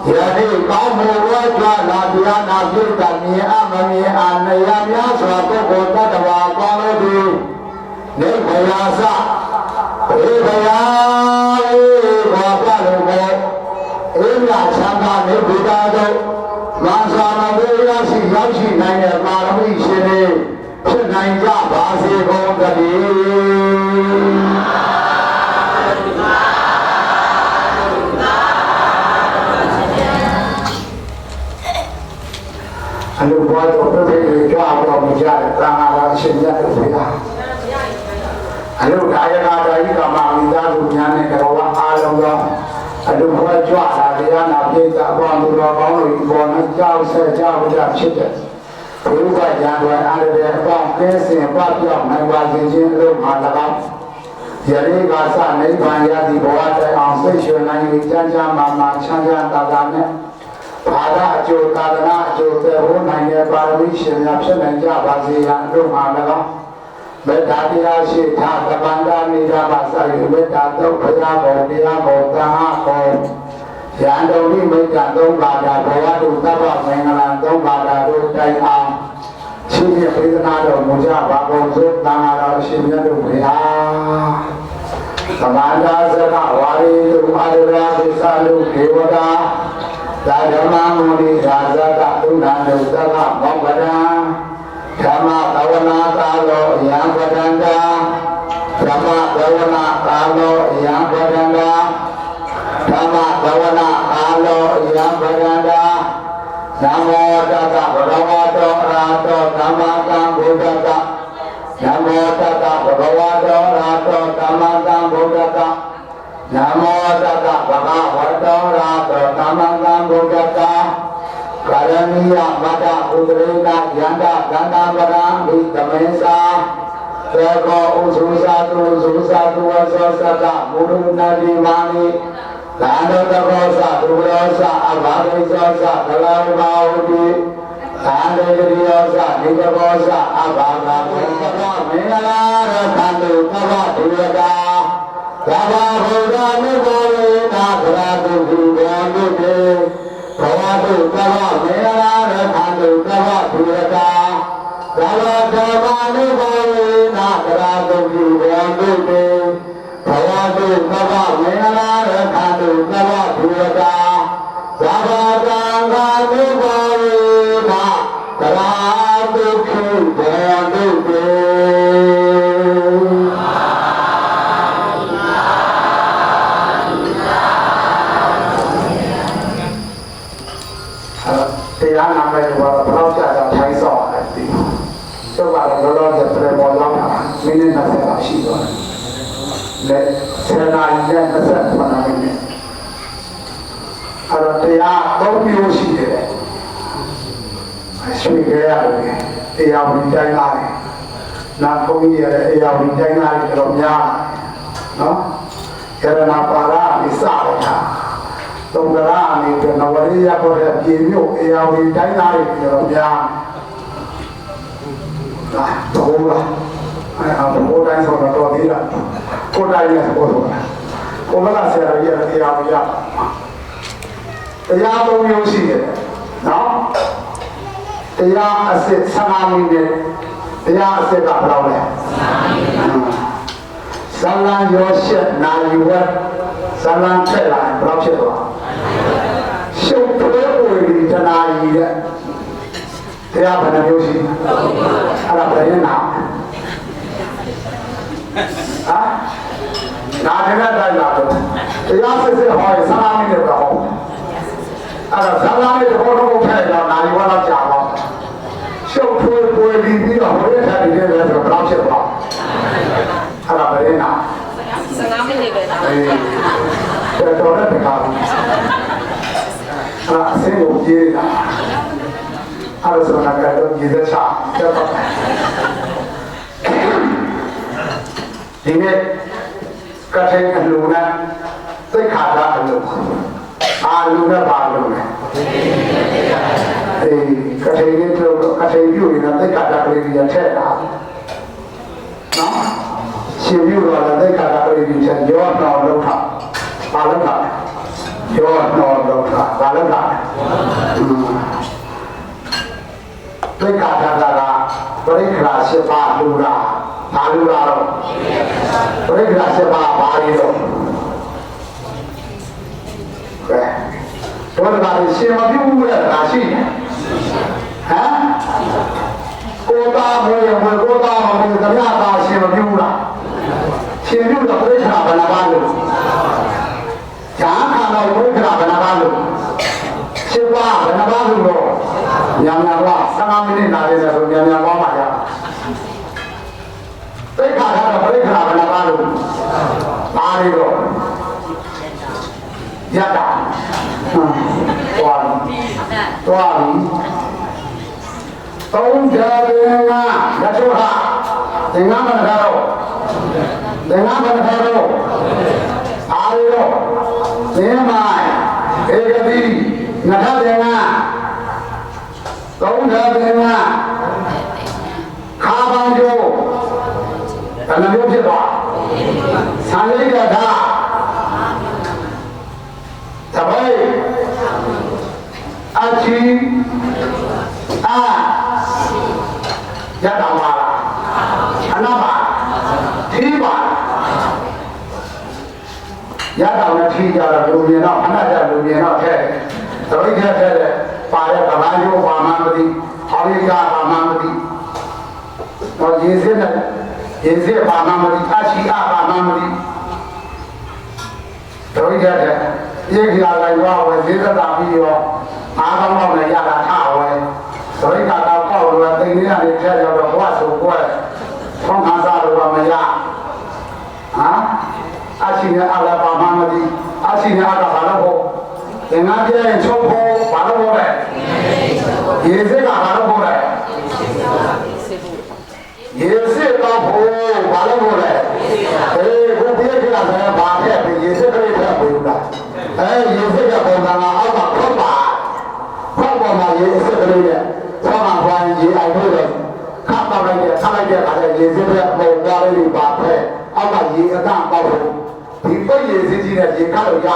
[SPEAKER 7] ယနေ့ကောင်းမှုဝဲကြွလာတရားနာပြုတာမြင်အမမြင်အာနယများစွာပုဂ္ဂိုလ်တ attva ကောင်းလို့ဒီနေဘယာစဘေဘယာဘာပါလို့ပဲအေးမြချမ်းသာနေဘုရားတို့မသာမဝေရရှိရောက်ရှိနိုင်တဲ့ပါရမီရှင်တွေဖြစ်နိုင်ကြပါစေကုန်သတည်းအလိုဘွားတော်ပြည့်ပြည့်ကြွားပေါ်မြကြတဲ့သံဃာတော်ရှင်မြတ်တို့ဘုရားအလိုဒါယကတော်ဤကမမိသားစုများနဲ့တော်ဝအားလုံးသောအလိုဘွားကြွားလာတရားနာပြေတာဘောသူတော်ကောင်းတို့ဤပေါ်၌ကြောက်ဆက်ကြောက်ကြဖြစ်တဲ့ဘုရားရန်တော်အားတဲ့အပေါင်းကဲစင်ပပြောင်းနိုင်ပါစေခြင်းအလို့မှာ၎င်းယနေ့ကစနိဗ္ဗာန်ရသည့်ဘဝတိုင်အောင်စိတ်ရွှင်နိုင်ပြီးကြမ်းကြမ်းမာမာချမ်းသာတာတာနဲ့ဘာသာအကျိုးသာသနာအကျိုးသက်ဖို့နိုင်တဲ့ပါရမီရှင်များဖြစ်နိုင်ကြပါစေရန်အလို့မှာ၎င်းမေတ္တာတရားရှိတာကပန္ဒာနိဒာမစာယမေတ္တာသုတ်ဘုရားဘောတရားဘောသံဃာဘောရန်တော်ဤမိတ္တသုံးပါးတာဘဝတုသဗ္ဗမင်္ဂလာသုံးပါးတာတို့တိုင်အောင်ရှင်ပြပေးသနာတော်မူကြပါကုန်သို့သံဃာတော်ရှင်မြတ်တို့ဘုရားသမန္တာစကဝါရီတုအာရရာသစ္စာလူဒေဝတာသာဓမ္မမုနိသာဇကသုဏ္ဏုသကမောပဒံဓမ္မသဝနာကာလောယံပဒန္တာဓမ္မသဝနာကာလောယံပဒန္တာဓမ္မသဝနာကာလောယံပဒန္တာနမောတတဗုဒ္ဓဝါတောအရဟတောသမ္မာသမ္ဗုဒ္ဓတနမောတတဗုဒ္ဓဝါတောအရဟတောသမ္မာသမ္ဗုဒ္ဓတနမောတတဗဂဝတောအရဟတောသမ္မာသမ္ဗုဒ္ဓတကာရဏီယမတ္တဥဒရေနယန္တကန္တပရံဣတမေသာသေကောဥသုသာတုသုသာတုဝသောသတ္တမုရုဏတိမာနိသာနတကောသဒုရောသအဘာဒိသောသဒလဘာဝတိသာနေတိယောသနိတကောသအဘာဂဘုဒ္ဓမင်္ဂလာရသံတုသဗ္ဗဒုရတာသဗ္ဗဗုဒ္ဓနုဘောရေနာသရတုဒီဘောနုတေဘဝတုသဗ္ဗမင်္ဂလာရသံတုသဗ္ဗဒုရတာသဗ္ဗဓမ္မနုဘောရေနာသရတုဒီဘောနုတေဘဝတုသဗ္ဗမင်္ဂလာရသံတုသဗ္ဗဒုရတာသဗ္ဗတံဃာနုဘောရေနာသရတုခိဘောနုတေတရားနာမယ်ဘာလို့ကြာကြာထိုင်းဆောင်တယ်ဒီတော့ဘာလို့လောလောဆယ်ပြေပေါ်လာတာမိနစ်20ပါရှိတော့လက်ဆယ်နာရီနဲ့20ပါမိနစ်အဲ့တော့တရား၃မျိုးရှိတယ်ဆွေကြရတယ်တရားဝင်တိုင်းလာတယ်နာဘုန်းကြီးရဲ့တရားဝင်တိုင်းလာတယ်တော့များနော်ကရဏပါရအိစရတာသုံးကရာအနေနဲ့နဝရိယပေါ်တဲ့ပြည်မြို့အေယာဝတီတိုင်းသားတွေပြောများဒါတော့လားအဲ့ဘိုးတိုင်းဆိုတော့တော်သေးလားကိုတိုင်းနဲ့ဘိုးဆိုတာကိုမလာဆရာကြီးရဲ့အေယာဝတီတရားသုံးမျိုးရှိတယ်နော်တရားအစစ်15မိနစ်တရားအစစ်ကဘယ်လောက်လဲဇာလံရောရှက်နာယူဝတ်ဇာလံထက်လာဘယ်လောက်ဖြစ်သွားရှုပ်ထွေးပွေဒီတနာကြီးတဲ့တရားဘယ်နှမျိုးရှိအဲ့ဒါဘယ်ရင်နာနာတယ်နဲ့တိုင်းလာတော့တရားစစ်စစ်ဟောရင်15မိနစ်ပဲဟောအဲ့ဒါဇာလံနဲ့ဘောတော့ဖဲတော့နာယူဝတ်တော့ကြာတော့ရှုပ်ထွေးပွေပြီးတော့ဟိုရထားတယ်ဆိုတော့ဘယ်လောက်ဖြစ်သွားအဲ့ဒါဘယ်ရင်နာ15မိနစ်ပဲနာတော်တဲ့တကားအစင်းကိုပြေးတာအဲ့ဒါဆိုတော့ကတော့ဒီသက်ချတက်တော့ဒီနေ့ကထိုင်အလူနဲ့သိခါတာအလူအာလူနဲ့ပါလို့လေကထိုင်လေးတို့ကထိုင်ပြုနေတာသိခါတာကလေးကြီးထက်တာနော် ရှင်ပြုတော်လည်းသိက္ခာပရိဒီချက်ရောတော်လောက်ထဘာလောက်ထရောတော်လောက်ထဘာလောက်ထသိက္ခာကပရိက္ခာ7ပါးလူရာဘာလူရာတော့ပရိက္ခာ7ပါးဘာတွေတော့ကဲတော့ဒါလည်းရှင်မပြုဘူးလေဒါရှိတယ်ဟမ်ကိုသားမွေးကိုသားမမွေးကြရတာရှင်မပြုဘူးလားရှင်ပြုတော့ပရိက္ခာဘယ်နှပါးလို့ဈာခါတော့ပရိက္ခာဘယ်နှပါးလို့7ပါးဘယ်နှပါးလို့တော့ညံက15မိနစ်နားလေးဆိုညံသွားမှာရသိက္ခာကတော့ပရိက္ခာဘယ်နှပါးလို့ပါရီတော့ရတာသွားပြီသုံးကြတယ်ကရချိုးဟာသင်္ကန်းမနတော့အာရီတော့သင်မိုင်ဧကတိနထတယ်ကသုံးကြတယ်ကခါပေါင်းကျိုးဘယ်နှမျိုးဖြစ်သွားဆံလေးကသာတပိတ်အချီအာရတာပါအနာပါသီးပါရတာနဲ့ထီးကြတော့လူမြင်တော့အနာကြလူမြင်တော့ထဲတပိတ်ထဲပါတဲ့ကဘာမျိုးပါမှမသိအာရိကပါမှမသိတော့ရေစစ်ပါမှမသိအချီအာပါမှမသိတပိတ်ထဲပြေခလာလိုက်တော့ဝယ်ဈေးသက်သာပြီးရောအားကောင်းနဲ့ရတာထဝယ်သရိတ်ကတော့ကောက်လို့တိမ်လေးကနေထဲရောက်တော့ဘဝဆိုကွဲဖောင်းခါစားလို့မရအရှိနဲ့အလားပါမမတိအရှိနဲ့အကဘာလို့ဖို့သင်္ကန်းပြည့်ချုပ်ဖို့ဘာလို့ဖို့လဲရေစစ်ကဘာလို့ဖို့လဲရေစစ်တော့ဖို့ဘာလို့ဖို့လဲကိုပြေခလာတယ်ဘာဖြစ်ပြီးရေစစ်ကလေးထပ်ပြီးလားရေစစ်ကပုံစံကအောက်ကဖတ်ပေါ်မှာရေစစ်ကလေးနဲ့ဆောင်းမှာဘွားရေအိုင်လို့လေခတ်တော့လိုက်တဲ့ခါတဲ့ရေစစ်ရဲ့ပုံသားလေးပါဖဲအောက်ကရေအကန့်ပေါက်လို့ဒီပိတ်ရေစစ်ကြီးနဲ့ရေခတ်လို့ရ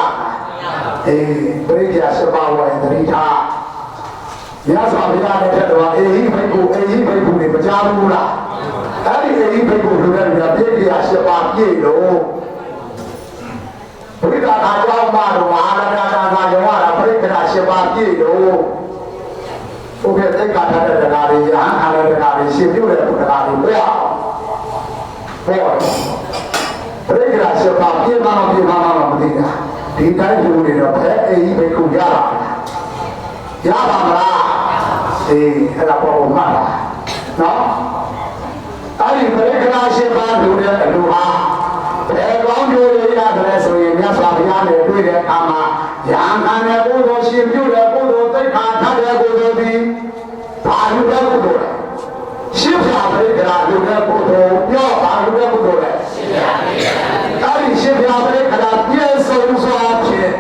[SPEAKER 7] ပရိက္ခာ7ပါးဝယ်သတိထားမြတ်စွာဘုရားနဲ့တက်တော့အေဟိဘိက္ခုတွေမကြားဘူးလားအဲ့ဒီအေဟိဘိက္ခုလူတွေပြည့်ပြည့်7ပါးပြည့်လို့ဘုရားသာကြောင်းမှာတော့မဟာရတာသာရောရတာပရိက္ခာ7ပါးပြည့်လို့ဘုရားသိက္ခာထားတဲ့တရားတွေရဟန်းထားတဲ့တရားတွေရှင်းပြတဲ့တရားတွေပြောပရိက္ခာ7ပါးပြည့်မှမသိတာဒီတိုင်းလူတွေတော့ဘယ်အေဟိဘိက္ခုရပါမလားအဲ့ဒါပေါ်မှာနော်အဲ့ဒီပရိက္ခာ7ပါးလူတဲ့အလူဟာဘယ်ကောင်းကျိုးတွေရတယ်ဆိုရင်မြတ်စွာဘုရားနဲ့တွေ့တဲ့အခါမှာယံခံတဲ့ပုဂ္ဂိုလ်ရှင်ပြုတဲ့ပုဂ္ဂိုလ်သိက္ခာထားတဲ့ပုဂ္ဂိုလ်ဒီဘာလူတဲ့ပုဂ္ဂိုလ်လဲရှင်းပြပရိက္ခာလူတဲ့ပုဂ္ဂိုလ်ပြောဘာလူတဲ့ပုဂ္ဂိုလ်လဲအဲ့ဒီရှင်းပြပရိက္ခာပြည့်စုံစွာဖြင့်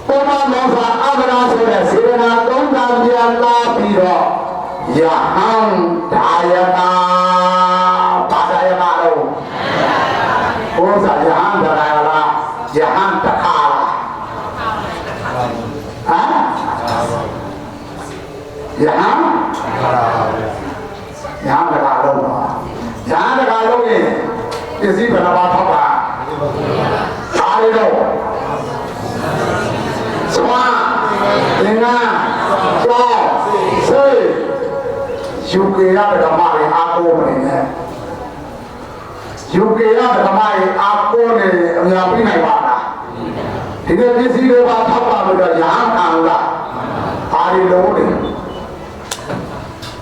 [SPEAKER 7] ပေါ်မှာလောကအမနာဆိုတဲ့စေတနာသုံးပါးပြန်လာပြီးတော့ယဟံဒါယနာဘာဒါယနာလို့ဘုရားယဟံဒါယနာယဟံတခါယဟံတခါလုံးတော့ယဟံတခါလုံးရင်ပစ္စည်းဘယ်နှပါထောက်ပါအားရတော့သွားသင်္ကန်းကြောက်စိတ်ယူကေရဓမ္မတွေအားကိုးနေတယ်ယူကေရဓမ္မတွေအားကိုးနေအများပြနိုင်ပါလားဒီနေ့ပစ္စည်းတွေပါထောက်ပါလို့တော့ရဟန်းခံလားဘာတွေလုံးနေ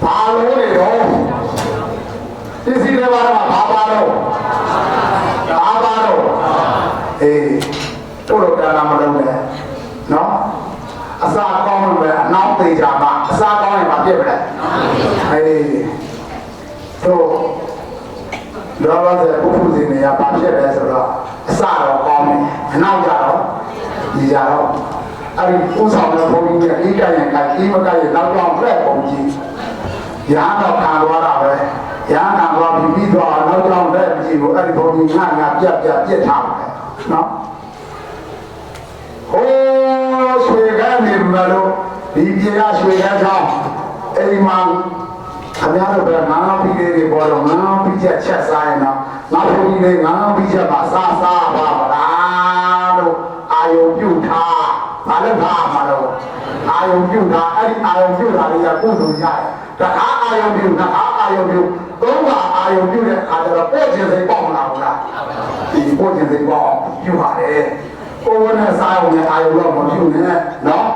[SPEAKER 7] ဘာလုံးနေတော့ပစ္စည်းတွေပါတော့ဘာတော့တို့တော့တာမလုံးနဲ့နော်အစာကောင်းလို့ပဲအနောက်သေးကြပါအစာကောင်းရင်မပြည့်ပဲတို့လောလောဆယ်ပုထုဇဉ်တွေကဘာဖြစ်လဲဆိုတော့အစာတော့ကောင်းတယ်အနောက်ကြတော့ဒီကြတော့အဲ့ဒီဥဆောင်တဲ့ဘုန်းကြီးကအိကရင်ကအိမကရင်နောက်ကြောင်ပြက်ပုံကြီးရဟန်းတော့ခံသွားတာပဲရဟန်းခံသွားပြီးတော့နောက်ကြောင်တဲ့ကြည့်ကို ငါငါပြက်ပြစ်ထားတယ်နော်ဟိုးဆွေကနေမလို့ဒီပြေကဆွေကကြောင်းအိမ်မှာအများတို့ကငါးပြီးတွေပေါ်တော့ငါးပြီးချက်စားရင်တော့ငါဘုန်းကြီးလေးငါးပြီးချက်ပါစားပါလားလို့အာယုံပြုထားဘာလို့ထားမှာလို့အာယုံပြုထားအဲ့ဒီအာယုံပြုတာလေးကကုသိုလ်ရတယ်တခါအာယုံပြုတခါအာယုံပြုသုံးပါအာယုံပြုတဲ့အခါကျတော့ပို့ခြင်းစိတ်ပေါက်မလာဘူးလားဒီပို့ခြင်းစိတ်ပေါက်ပြုပါတယ်ကိုယ်နဲ့စားအောင်လည်းအာယုံတော့မပြုနဲ့နော်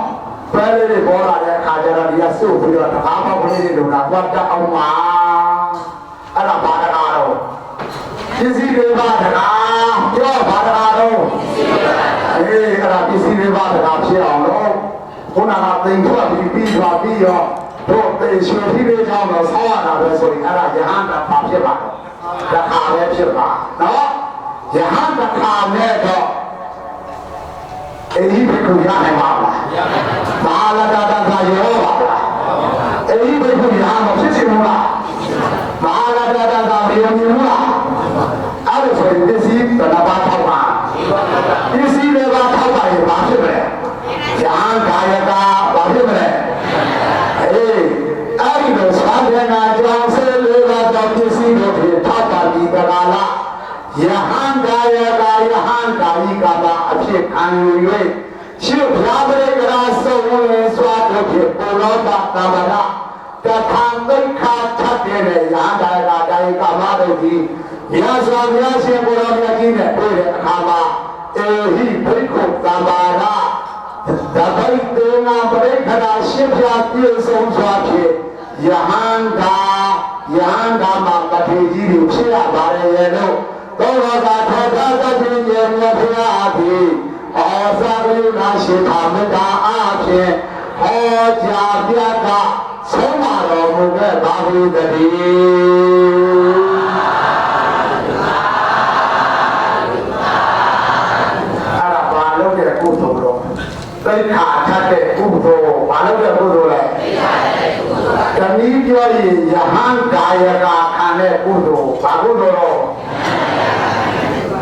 [SPEAKER 7] ဘယ်လိုလဲပေါ်လာတဲ့အခါကျတော့ဒီကစုပ်ပြီးတော့တခါမှမလေးတွေတော့ကွာတအောင်ပါအဲ့ဒါဘာတကားတော့ပစ္စည်းတွေပါတကားပြောဘာတကားတော့အေးအဲ့ဒါပစ္စည်းတွေပါတကားဖြစ်အောင်လို့ခုနကသိမ်ထွက်ပြီးသွားပြီးရောတို့တေရွှေကြီးလေးကြောင့်တော့ဆောင်းရတာပဲဆိုရင်အဲ့ဒါယဟန်တာပါဖြစ်ပါတော့တခါပဲဖြစ်ပါနော်ယဟန်တခါနဲ့တော့အေဒီဘယ်ကိုရနိုင်ပါ့မလားဘာလာတာတာရောပါလားအေဒီဘယ်ကိုရမှာဖြစ်စီမလားဘာလာတာတာမယုံဘူးလားအဲ့ဒါဆိုရင်ပစ္စည်းဘယ်နှပါထောက်ပါပစ္စည်းတွေပါထောက်ပါရင်ဘာဖြစ်မလဲယဟန်ကာယကဘာဖြစ်မလဲအေးအဲ့ဒီလိုသာသနာကြောင့်ဆေးလေးပါတော့ပစ္စည်းတွေထောက်ပါပြီးကြလားယဟန်ကာယကယဟန်ကာယကပါအဖြစ်ခံယူ၍ရှိဘုရားပရိကရာဆုံးဝင်စွာတို့ဖြင့်ပုရောဒသမ္မာဒတခံသိခါထပ်တဲ့ယဟန်ကာယကကာယကမတို့သည်မြတ်စွာဘုရားရှင်ကိုယ်တော်မြတ်ကြီးနဲ့တွေ့တဲ့အခါမှာအေဟိဘိက္ခုသမ္မာဒတပိတ်တေငါပရိခရာရှိဘုရားပြည့်စုံစွာဖြင့်ယဟန်ကာမှာပထေကြီးတွေဖြစ်ရပါရဲ့လို့သောတာထောတာတတိယမြတ်ဖျားသည်အာသဝိနာရှိတာမေတ္တာအဖြင့်ဟောကြားပြတာဆုံးမတော်မူခဲ့ပါ၏တည်းအဲ့ဒါဘာလို့တဲ့ကုသိုလ်တော့သိခါထတဲ့ကုသိုလ်ဘာလို့တဲ့ကုသိုလ်လဲသိခါထတဲ့ကုသိုလ်တနည်းပြောရင်ယဟန်ကာယကခံတဲ့ကုသိုလ်ဘာကုသိုလ်တော့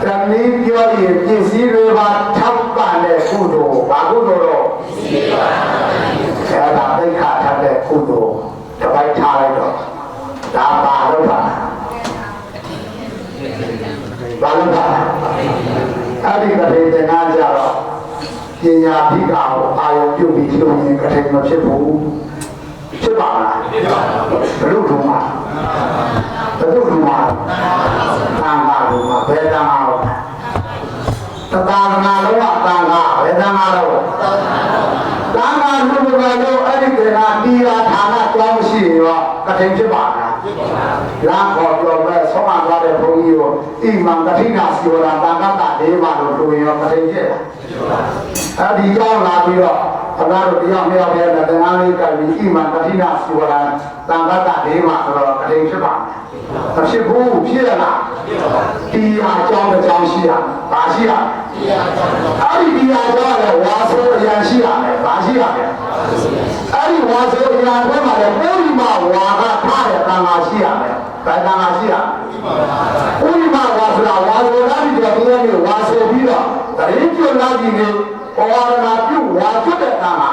[SPEAKER 7] တနည်းပြောရင်ပစ္စည်းတွေပါထောက်ပံ့တဲ့ကုသိုလ်ဘာကုသိုလ်တော့ပစ္စည်းတွေပါအဲ့ဒါသိခါထတဲ့ကုသိုလ်တပိုက်ထားလိုက်တော့ဒါပါလို့ပါဘာလို့ပါအဲ့ဒီကလေးတင်အားကြတော့ပညာဓိကကိုအာယုံပြုပြီးလုပ်ရင်ကထိန်မဖြစ်ဘူးဖြစ်ပါလားဖြစ်ပါဘူးဘယ်လိုလုပ်မှာဘယ်လိုလုပ်မှာသံဃာတို့မှာဘယ်သံဃာတော့တသာသနာလုံးကသံဃာဘယ်သံဃာတော့သံဃာတို့ကလည်းအဲ့ဒီကတီရာဌာနကြောင်းရှိရောကထိန်ဖြစ်ပါလားဖြစ်ပါဘူးလမ်းပေါ်ပြောမဲ့ဆောင်းမသွားတဲ့ဘုန်းကြီးကိုဣမံကထိနာစီဝရသံဃာတဒေဝလို့ပြောရင်ရောကထိန်ဖြစ်လားဖြစ်ပါဘူးအဲ့ဒီကြောင်းလာပြီးတော့ဘုရားတို့တရားမြောက်ပြတဲ့တန်ခါးလေးကပြီးဣမံကထိနာစီဝရသံဃာတဒေဝဆိုတော့ကထိန်ဖြစ်ပါမဖြစ်ဘူးဖြစ်ရလားဖြစ်ပါဘူးတရားအကြောင်းတစ်ကြောင်းရှိရပါရှိရတရားအကြောင်းအဲ့ဒီတရားအကြောင်းလည်းဝါဆိုအရာရှိရမယ်ပါရှိရမယ်အဲ့ဒီဝါဆိုအရာဘက်မှာလည်းပုရိမဝါကထားတဲ့တန်ခါရှိရမယ်ဗာတန်ခါရှိရပုရိမဝါဆိုတာဝါဆိုလာပြီးတော့တရားမျိုးဝါဆိုပြီးတော့တရင်ကျွတ်လာပြီးနေဩဝါဒနာပြုဝါကျွတ်တဲ့တန်ခါ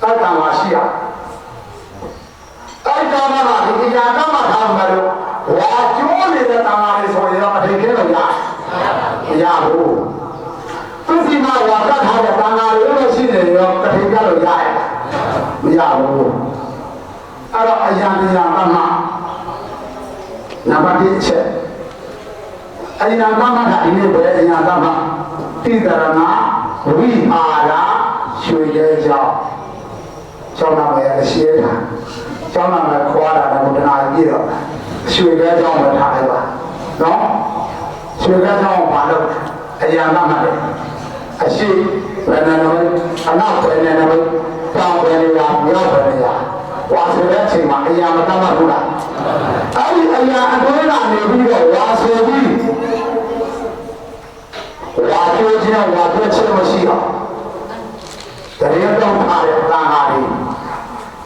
[SPEAKER 7] တန်ခါရှိရအဲ့ဒါမှဒီတရားကမှထားမှာလို့ဝါကျိုးနေတဲ့တန်ခါလေးဆိုရင်တော့အထင်ကြီးလို့မရဘူးသူစီမဝါကထားတဲ့တန်ခါလေးလို့ရှိနေရောအထင်ကြီးလို့ရတယ်မရဘူးအဲ့တော့အယံတရားကမှနံပါတ်1ချက်အယံကမှကဒီနေ့ပဲအယံကမှတိတရဏဝိဟာရရွှေရဲကြောင်းကျောင်းနာမရအရှိရတာကျောင်းနာမှာခွာတာတော့တနာပြည့်တော့ရွှေခဲကျောင်းမှာထားလိုက်ပါနော်ရွှေခဲကျောင်းဘာလို့အရာကမှလည်းအရှိဘယ်နဲ့လဲအနောက်ဘယ်နဲ့လဲတောင်ဘယ်နေရာမြောက်ဘယ်နေရာဝါဆိုတဲ့အချိန်မှာအရာမတတ်မှဘူးလားအဲ့ဒီအရာအတွင်းကနေပြီးတော့ဝါဆိုပြီးဝါကျိုးခြင်းဝါပြည့်ခြင်းမရှိတော့တရေတော့ထားတဲ့တန်ခါလေး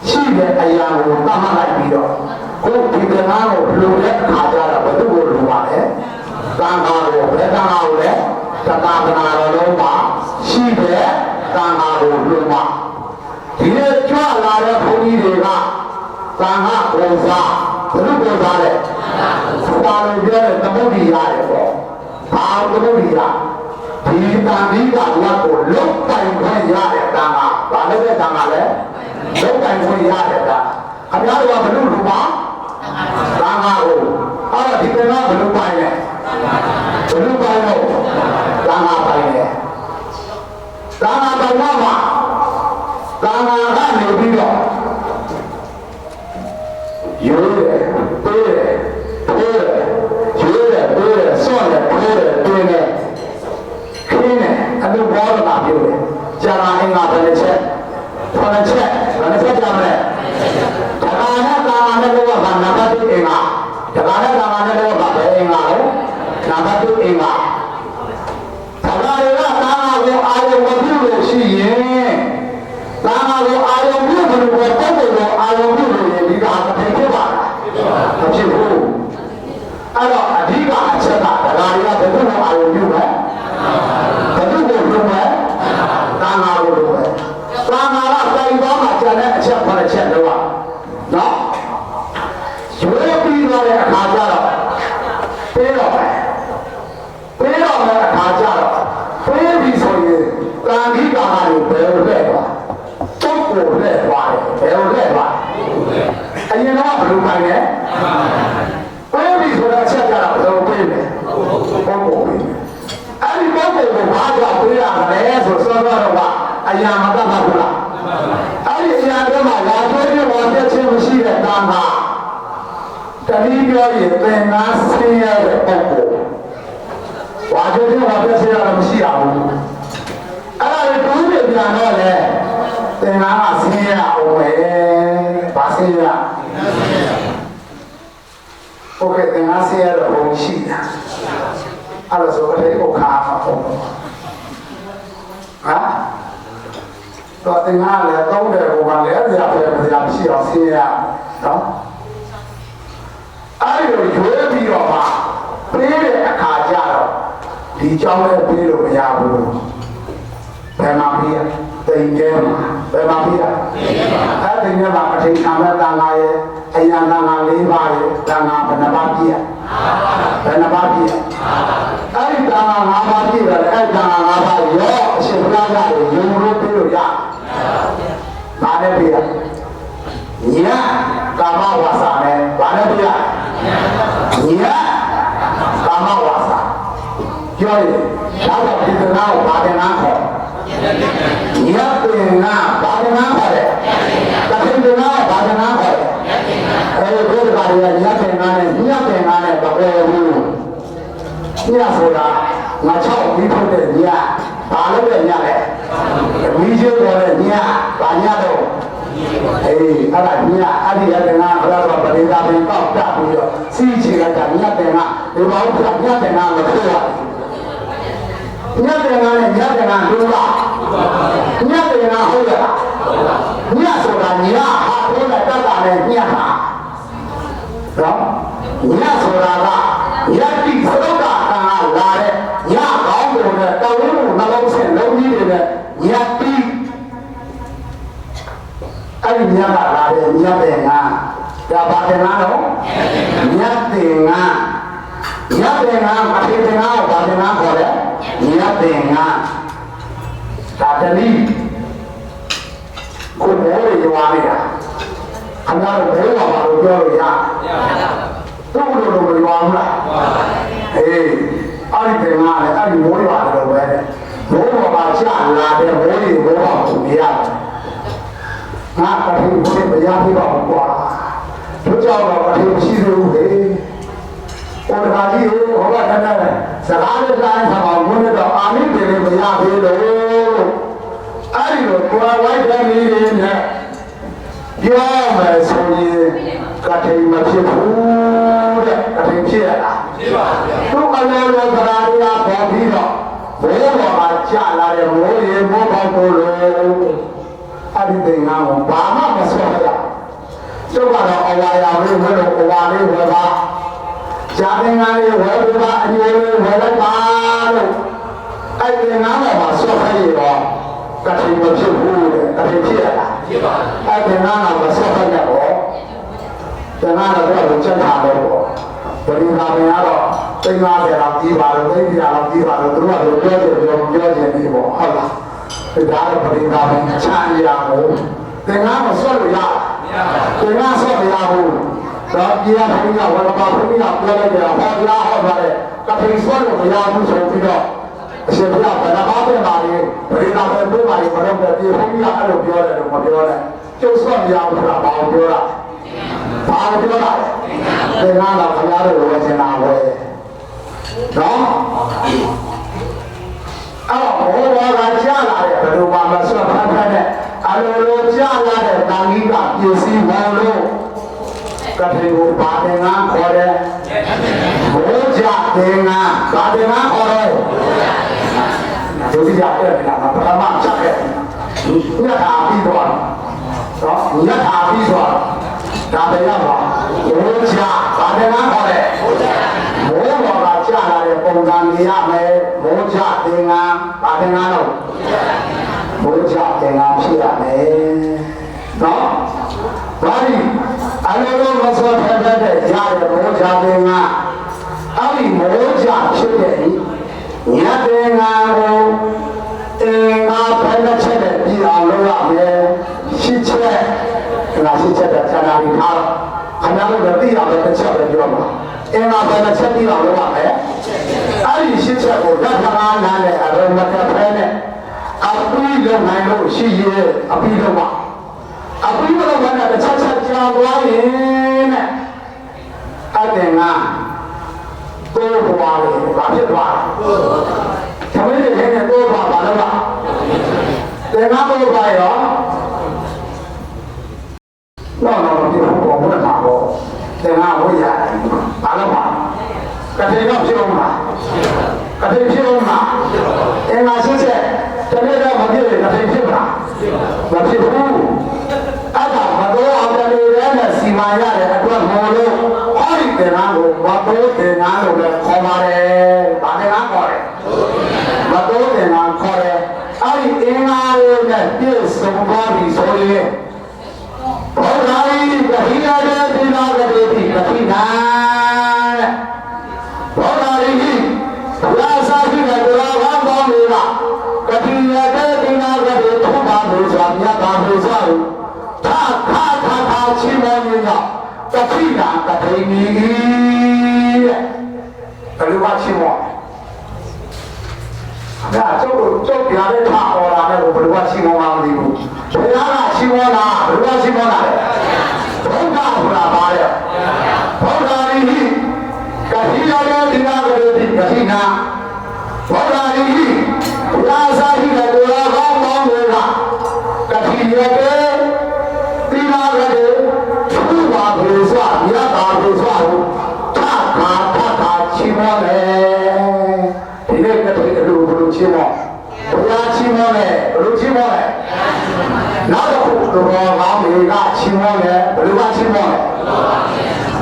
[SPEAKER 7] ရှိတဲ့အရာကိုတတ်မှတ်လိုက်ပြီးတော့ ကိုဒီကနာကိုလူတဲ့ခါကြတာဘယ်သူ့ကိုလူပါလဲတန်ခါကိုဘယ်တန်ခါကိုလဲတတာကနာတော်လုံးမှာရှိတဲ့တန်ခါကိုလူပါဒီနေ့ကြွလာတဲ့ဘုန်းကြီးတွေကတန်ခါကိုစားဘယ်လိုကိုစားလဲဘာလို့ပြောလဲသမုဒ္ဒိရတယ်ပေါ့ဘာသမုဒ္ဒိရဒီတန်ပြီးကလက်ကိုလုတ်တိုင်ခွင့်ရတဲ့တန်ခါဘာလို့လဲတန်ခါလဲလုတ်တိုင်ခွင့်ရတဲ့တန်ခင်ဗျားတို့ကဘယ်လိုလူပါတန်ခါကိုအဲ့ဒါဒီကနေ့ဘယ်လိုပိုင်လဲဘယ်လိုပိုင်လို့တန်ခါပိုင်တယ်တန်ခါပိုင်တော့မှာတန်ခါကနေပြီးတော့ရိုးတယ်ပေးတယ်ထိုးတယ်ရိုးတယ်ပေးတယ်ဆော့တယ်ထိုးတယ်တွင်းတယ်ခင်းတယ်အတူဘောလာပြုတယ်ကြာလာအင်္ဂါဘယ်နဲ့ချက်ဘယ်နဲ့ချက်ကြာမလဲဒါကနဲ့တာနဲ့တော့ဘာနံပါတ်1အင်္ဂါဒါကနဲ့တာနဲ့တော့ဘာပဲအင်္ဂါလဲနံပါတ်2အင်္ဂါဒါကတွေကတာကိုအာရုံမပြုလို့ရှိရင်တာကိုအာရုံပြုလို့ပုံပေါ်ကိုအာရုံပြုလို့ဒီကတစ်ထည်ဖြစ်ပါလားမဖြစ်ဘူးအဲ့တော့အဓိကအချက်ကဒါကတွေကဘယ်သူ့ကိုအာရုံပြုလဲဘယ်သူ့ကိုလုပ်လဲတာငါကိုလုပ်လဲတာငါကတိုင်သွားမှကျန်တဲ့အချက်ခေါ်တဲ့ချက်တော့နော်ရွေးပြီးတော့တဲ့အခါကျတော့ပေးတော့မယ်အခါကျတော့ပေးပြီးဆိုရင်တန်ခိကာကိုဘယ်လိုလဲသွားတုတ်ကိုလဲသွားတယ်ဘယ်လိုလဲသွားအရင်တော့ဘယ်လိုပိုင်လဲပေးပြီးဆိုတဲ့အချက်ကျတော့ဘယ်လိုပေးလဲပုဂ္ဂိုလ်ပေးအဲ့ဒီပုဂ္ဂိုလ်ကိုဘာကြောင့်ပေးရမလဲဆိုစောတော့ကအရာမတတ်ပါဘူးလားအဲ့ဒီအရာတွေမှာလာသွေးပြီးဝါပြည့်ခြင်းမရှိတဲ့တန်ခါတတိပြောရင်သင်္ကားဆင်းရဲတဲ့ပုဂ္ဂိုလ်ဝါပြည့်ခြင်းဝါပြည့်ခြင်းတော့မရှိရဘူးအဲ့ဒါတွေတူးနေပြန်တော့လေသင်္ကားကဆင်းရဲအောင်ပဲဘာဆင်းရဲโอเคသင်္ကားဆင်းရဲတော့ဘုံရှိတာအဲ့ဒါဆိုအလေးကိုခါမှာပေါ့ဟာတော့တင်ကားလည်းသုံးတယ်ဟိုကလည်းအရာပဲအရာရှိအောင်ဆင်းရနော်အဲ့ဒီလိုရွေးပြီးတော့မှပေးတဲ့အခါကျတော့ဒီเจ้าလည်းပေးလို့မရဘူးဘယ်မှာပေးရတိမ်ကျဲမှာဘယ်မှာပေးရအဲ့ဒီညမှာအထိန်ခံမဲ့တန်ခါရဲ့အယံတန်ခါ၄ပါးရဲ့တန်ခါဘယ်နှပါးပြည့်ဘယ်နှပါးပြည့်အဲ့ဒီတန်ခါ၅ပါးပြည့်တယ်အဲ့တန်ခါ၅ပါးရောအရှင်ဘုရားကလည်းယုံလို့ပေးလို့ရဘာနဲ့ပြရညကာမဝါစာနဲ့ဘာနဲ့ပြရညကာမဝါစာပြောရင်ဒါတော့ဒီကနာကိုဘာတဲ့နာခေါ်ညတင်နာဘာတဲ့နာခေါ်တယ်တခင်တင်နာဘာတဲ့နာခေါ်တယ်အဲဒီဘုရားကညတင်နာနဲ့ဘယ်ဘူးညဆိုတာငါ6ပြီးထုတ်တဲ့ညဘာလို့လဲညလဲမီးရှိုးပေါ်တဲ့ညဘာညတော့အေးအဲ့ဒါညအဲ့ဒီရတဲ့ငါဘုရားကပရိသတ်ပြန်တောက်တပြီးတော့စီးချင်လိုက်တာညတဲ့ငါဒီဘောင်းကညတဲ့ငါမဖြစ်ရညတဲ့ငါနဲ့ညတဲ့ငါဒုလားညတဲ့ငါဟုတ်ရလားညဆိုတာညဟာထိုးတဲ့တတ်တာနဲ့ညဟာနော်ညဆိုတာကယတိသရုပ်တာကလာတဲ့ညကောင်းပုံနဲ့တော်ရင်းကိုနှလုံးဆင်လုံးကြီးတွေနဲ့ယတိအဲ့ဒီညကလာတဲ့ညတဲ့ငါဒါပါတဲ့ငါတော့ညတဲ့ငါညတဲ့ငါအဖေတဲ့ငါကိုပါတဲ့ငါခေါ်တယ်ညတဲ့ငါဒါတတိကိုဘယ်လိုရွာနေတာခဏတော့ဘယ်မှာပါလို့ပြောလို့ရသူ့လိုလိုရွာမလားအေးအဲ့ဒီငါလည်းအဲ့ဒီမိုးရွာတယ်ပဲမိုးပေါ်မှာကြာလာတဲ့မိုးတွေဘောအောင်သူရရတယ်ငါကတိဘုရားတရားပြပါကွာတို့ကြောင့်တော့အထင်ရှိသေးဘူးလေဟိုတခါကြီးဟိုကတန်းတန်းစကားနဲ့တိုင်းဆောင်အောင်ဘုန်းတော်အာမိတယ်မရသေးလို့အဲ့ဒီလိုကိုယ်ဝိုက်တဲ့နေနဲ့ပြောမယ်ဆိုရင်ကတိမဖြစ်ဘူးတဲ့ကတိဖြစ်ရလားဖြစ်ပါဗျာသူ့အလောလောကရာတရားပေါ်ပြီးတော့ဘိုးတော်ကကြာလာတဲ့မိုးရေမိုးပေါက်ကိုလို့အဲ့ဒီသင်္ကန်းကိုဘာမှမဆွဲရ ကျုပ်ကတော့အဝါရောင်လေးဝဲလို့အဝါလေးဝဲပါဂျာတင်ကလေးဝဲပြီးပါအညိုလေးဝဲလိုက်ပါလို့အဲ့ဒီနားမှာဆော့ခိုင်းရောကတိမဖြစ်ဘူးတဲ့ကတိဖြစ်ရလားဖြစ်ပါအဲ့ဒီနားမှာဆော့ခိုင်းရတော့တနာတော့ချက်ထားတော့ဗရိသာမင်းကတော့သိမ်း50လောက်ပြီးပါတော့သိမ်းပြလောက်ပြီးပါတော့သူတို့ကပြောချင်ပြီးပေါ့ဟုတ်လားဒါတော့ဗရိသာမင်းအချမ်းရအောင်သင်္ကန်းမဆွတ်လို့ရသင်္ကန်းဆွတ်မရဘူးတော့ပြည်ရဘုရားဝရပါဘုရားပြောလိုက်ကြဟောကြားဟောပါတယ်ကတိဆွတ်လို့မရဘူးဆိုပြီးတော့အရှင်ဘုရားဗရမပြန်ပါလေဗရိသာမင်းပြန်ပါလေမတော့ပြည်ဘုရားအဲ့လိုပြောတယ်လို့မပြောနဲ့ကျုပ်ဆွတ်မရဘူးဆိုတာဘာလို့ပြောတာဘာလို့ပြောတာလဲသင်္ကန်းတော့ဘုရားတို့ဝယ်ချင်တာပဲနော်အဲ့တော့ဘုရားကကြားလာတဲ့ဘယ်လိုမှမဆွတ်ဖတ်တဲ့ အလိုကြားလာတဲ့တာဂိကပစ္စည်းဝင်လို့ကတိကိုဗာတင်ငါခေါ်တယ်ဘုရားတင်ငါဗာတင်ငါခေါ်တယ်ဒုတိယတဲ့ကပထမချက်ခဲ့ညထာပြီးတော့နော်ညထာပြီးတော့ဒါပဲရပါဘုရားဗာတင်ငါခေါ်တယ်ဘုရားကကြားလာတဲ့ပုံစံနေရမယ်ဘုရားတင်ငါဗာတင်ငါတော့ဘုရားသင်္ကန်းဖြစ်ရမယ်နော်ဘာလို့အလိုမဆောဖက်တဲ့ရတဲ့ဘုရားသင်္ကန်းအဲ့ဒီဘုရားဖြစ်တဲ့ညသင်္ကန်းကိုသင်္ကန်းဖက်တဲ့ချက်နဲ့ပြည်အောင်လုပ်ရမယ်ရှင်းချက်ဒါရှင်းချက်တဲ့ဌာနကြီးထားခဏလို့သိရမယ်တစ်ချက်ပဲပြောပါအင်္ဂါဖက်တဲ့ချက်ပြည်အောင်လုပ်ရမယ်အဲ့ဒီရှင်းချက်ကိုလက်ခံအားနာနဲ့အရုံးမကဖဲနဲ့အပိလုံးနိုင်လို့ရှိရဲ့အပိလုံးပါအပိလုံးကလည်းတစ်ချက်ချက်ကြာသွားရင်နဲ့အတင်ကတိုးပွားတယ်ဘာဖြစ်သွားလဲသမီးတွေနဲ့တိုးပွားပါလို့ပါတင်ကတိုးပွားရောတော့ဒီဘုံဘုံမှာတော့တင်ကဝိရဘာလို့ပါကတိကဖြစ်အောင်လားကတိဖြစ်အောင်လားအင်္ဂါရှင်းချက်တကယ်တော့မဖြစ်ရင်ကတိဖြစ်မလားမဖြစ်ဘူးအဲ့ဒါမတော်အောင်တယ်လည်းစီမံရတဲ့အတွက်မော်လို့ဟောဒီတင်သားကိုမတော်တင်သားလို့လည်းခေါ်ပါတယ်ဗာတင်သားခေါ်တယ်မတော်တင်သားခေါ်တယ်အဲ့ဒီအင်္ဂါရဲ့ပြည့်စုံသွားပြီဆိုရင်ဘောဓာရီကဟိရတဲ့ဒီနာကတိကတိနာဘောဓာရီရာစာရှိတဲ့တော်ဘာကောင်းနေတာကတိရတဲ့ဒီနာကတိထုံးပါလို့ဆိုမြတ်တာလို့ဆိုသာသာချင်းမင်းကတတိနာကတိမီတဲ့ဘယ်လိုမှချင်းမောဒါကျုပ်ပြတဲ့ထားအော်လာတဲ့ဘယ်လိုမှချင်းမောမသိဘူးဘယ်ဟာကချင်းမောလားဘယ်လိုမှချင်းမောလားဘုရားဘုရားပါတဲ့ဘုရားရီကတိရတဲ့ဒီနာကတိကတိနာဘောဓာရီရာစာရှိတဲ့တော်ကောင်းကောင်းတွေကကတိရတဲ့ဒီနာကတိသူ့ဘာလို့ဆိုမြတ်တာလို့ဆိုထာထာချီမောလေဒီနေ့ကတိအလိုဘလို့ချီမောဘုရားချီမောလေဘလို့ချီမောလေနောက်တစ်ခုတော်ကောင်းတွေကချီမောလေဘလို့ကချီမောလေ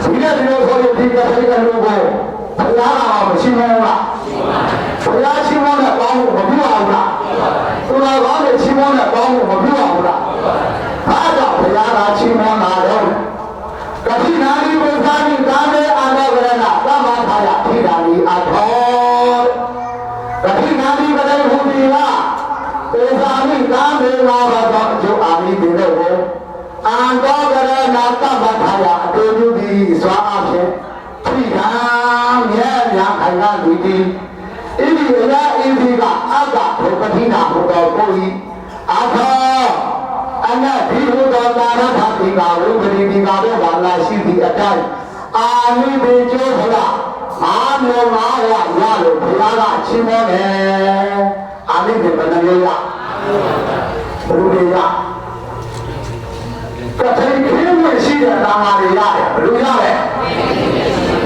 [SPEAKER 7] ဒီနေ့ဒီလိုဆိုရင်ဒီကတိအလိုကိုဘုရားကမရှိမောလားဘုရားရှိမောနဲ့ပေါင်းဖို့မပြုအောင်လားသူတော်ကောင်းတွေရှိမောနဲ့ပေါင်းဖို့မပြုအောင်လားဘာကြောင့်ဘုရားကရှိမောလာတော့ကတိနာလီဘုရားကြီးကာမေအာနောကရဏသမထာယထိတာလီအထောကတိနာလီဘဒိဟူဒီလာပေသာမိကာမေလာဘသောကျုပ်အာမိဒီလို့ကိုအာနောကရဏသမထာယအတူတူဒီစွာအဖြစ်ထိတာမြဲမြံခိုင်ကလူဒီဣတိအရာဣတိကအတ္တဘုပတိနာဘုတော်ကိုဤအာသောအနတ်ဒီဘုတော်တာရထတိကဝိပရိတိကဘောဘာလာရှိသည့်အတိုင်းအာနိဘေကျောဖလားအာမောငါရရလို့ဘုရားကချင်းမောတယ်အာနိဘေဘယ်နှမျိုးရဘယ်လိုလဲရကတိခင်းမရှိတဲ့တာမာတွေရတယ်ဘယ်လိုရလဲ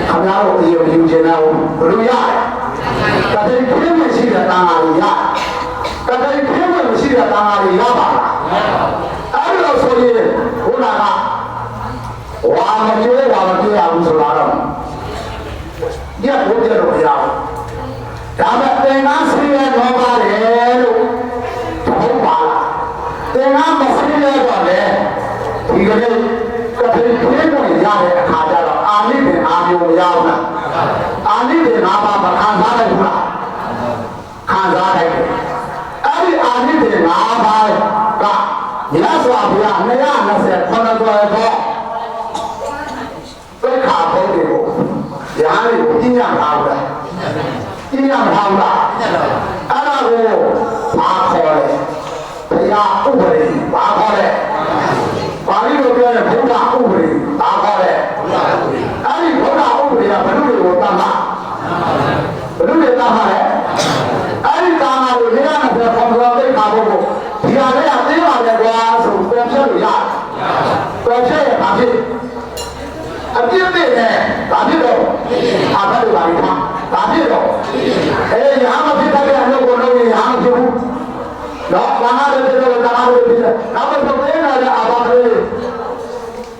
[SPEAKER 7] ခင်ဗျားတို့အရင်ယူချင်တာဘယ်လိုရလဲကတိခင်းမရှိတဲ့တာမာတွေရကတိခင်းမရှိတဲ့တာမာတွေရပါလားအဲ့လိုဆိုရင်ဘုရားက မကျိုးပါမပြေရဘူးဆိုတော့ညက်ဘုရားတော်ရအောင်ဒါမဲ့သင်္ကန်းဆေးရတော့ပါတယ်လို့ဟုတ်ပါလားသင်္ကန်းမဆေးရတော့လေဒီကနေ့ကတိပြေးဝင်ရတဲ့အခါကျတော့အာနိသင်အာမျိုးမရဘူးလားအာနိသင်ငါးပါးမခံစားနိုင်ဘူးလားခံစားနိုင်တယ်အဲ့ဒီအာနိသင်ငါးပါးကမြတ်စွာဘုရား229ခေါ်တော့သိက္ခာပုဒ်တွေကိုညာတွေကိုပြညာထားဘူးလားပြညာမထားဘူးလားအဲ့ဒါကိုဘာခေါ်လဲဘုရားဥပဒေဘာခေါ်လဲပါဠိလိုပြောတဲ့ဘုရားဥပဒေဘာခေါ်လဲအဲ့ဒီဘုရားဥပဒေကဘယ်လိုတွေကိုတတ်မှာဘယ်လိုတွေတတ်မှာလဲအဲ့ဒီတာနာကိုနေရာနဲ့ခေါ်တော့သိက္ခာပုဒ်ကိုဒီဟာလည်းအသေးပါလေကွာဆိုပြန်ဖြတ်လို့ရတယ်ပြန်ဖြတ်ရပါဖြစ်အပြစ်နဲ့ဘာဖြစ်တော့အာဘတ်တွေပါလိမ့်မှာဘာဖြစ်တော့ရာမဖြစ်တဲ့အလုပ်ကိုလုပ်ရင်ရာမဖြစ်ဘူးတော့ဘာသာတွေဖြစ်တော့ဘာသာတွေဖြစ်တယ်နောက်တော့ဘယ်နဲ့လဲအာဘတ်တွေ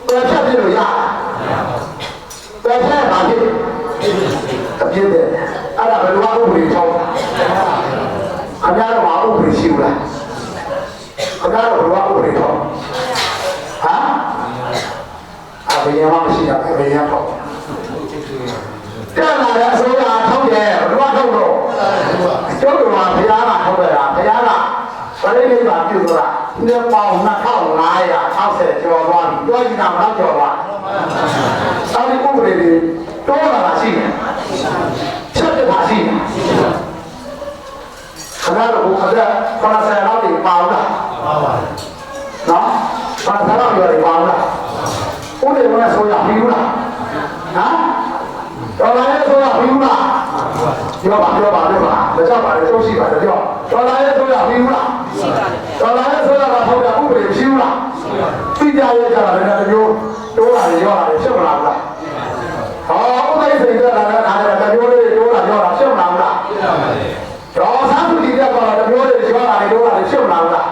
[SPEAKER 7] ပြန်ဖြတ်ပြီးလို့ရပြန်ဖြတ်ပါဖြစ်အပြစ်နဲ့အဲ့ဒါဘယ်လိုမှဥပဒေချောင်းခင်ဗျားတို့မှာဥပဒေရှိဘူးလားခင်ဗျားတို့ဘယ်လိုမှဥပဒေချောင်းဟမ်ဘယ်မှာမရှိတာဘယ်ရတော့တက်လာတဲ့အစိုးရထုတ်တယ်ဘယ်တော့ထုတ်တော့ကျုပ်တို့ကဘုရားကထုတ်တယ်ဘုရားကပရိနိဗ္ဗာန်ပြုဆိုတာနှစ်ပေါင်း2560ကျော်သွားပြီပြောကြည့်တာမဟုတ်ကျော်သွားအဲ့ဒီဥပဒေတွေတိုးလာတာရှိတယ်ချက်တက်တာရှိတယ်ခဏတော့ဘုရားက90လောက်တွေပါလားပါပါနော်90လောက်တွေပါလားဦးတွေကဆိုရပြီလားဟမ်တော်လာရဲ့ဆိုရပြီလားပြောပါဒါကြောင့်ပါလေတို့ရှိပါတယ်ပြောတော်လာရဲ့ဆိုရပြီလားတော်လာရဲ့ဆိုရတာဟုတ်တယ်ဥပဒေရှိဘူးလားသိကြရဲ့ကြတာလည်းတမျိုးတိုးလာရောလာဖြစ်မလားဟောဥပဒေစိတ်ကလာတဲ့ခါကျတမျိုးလေးတိုးလာရောလာဖြစ်မလားတော်ဆန်းသူကြီးကတော့တမျိုးလေးရောလာတိုးလာဖြစ်မလားဘုရား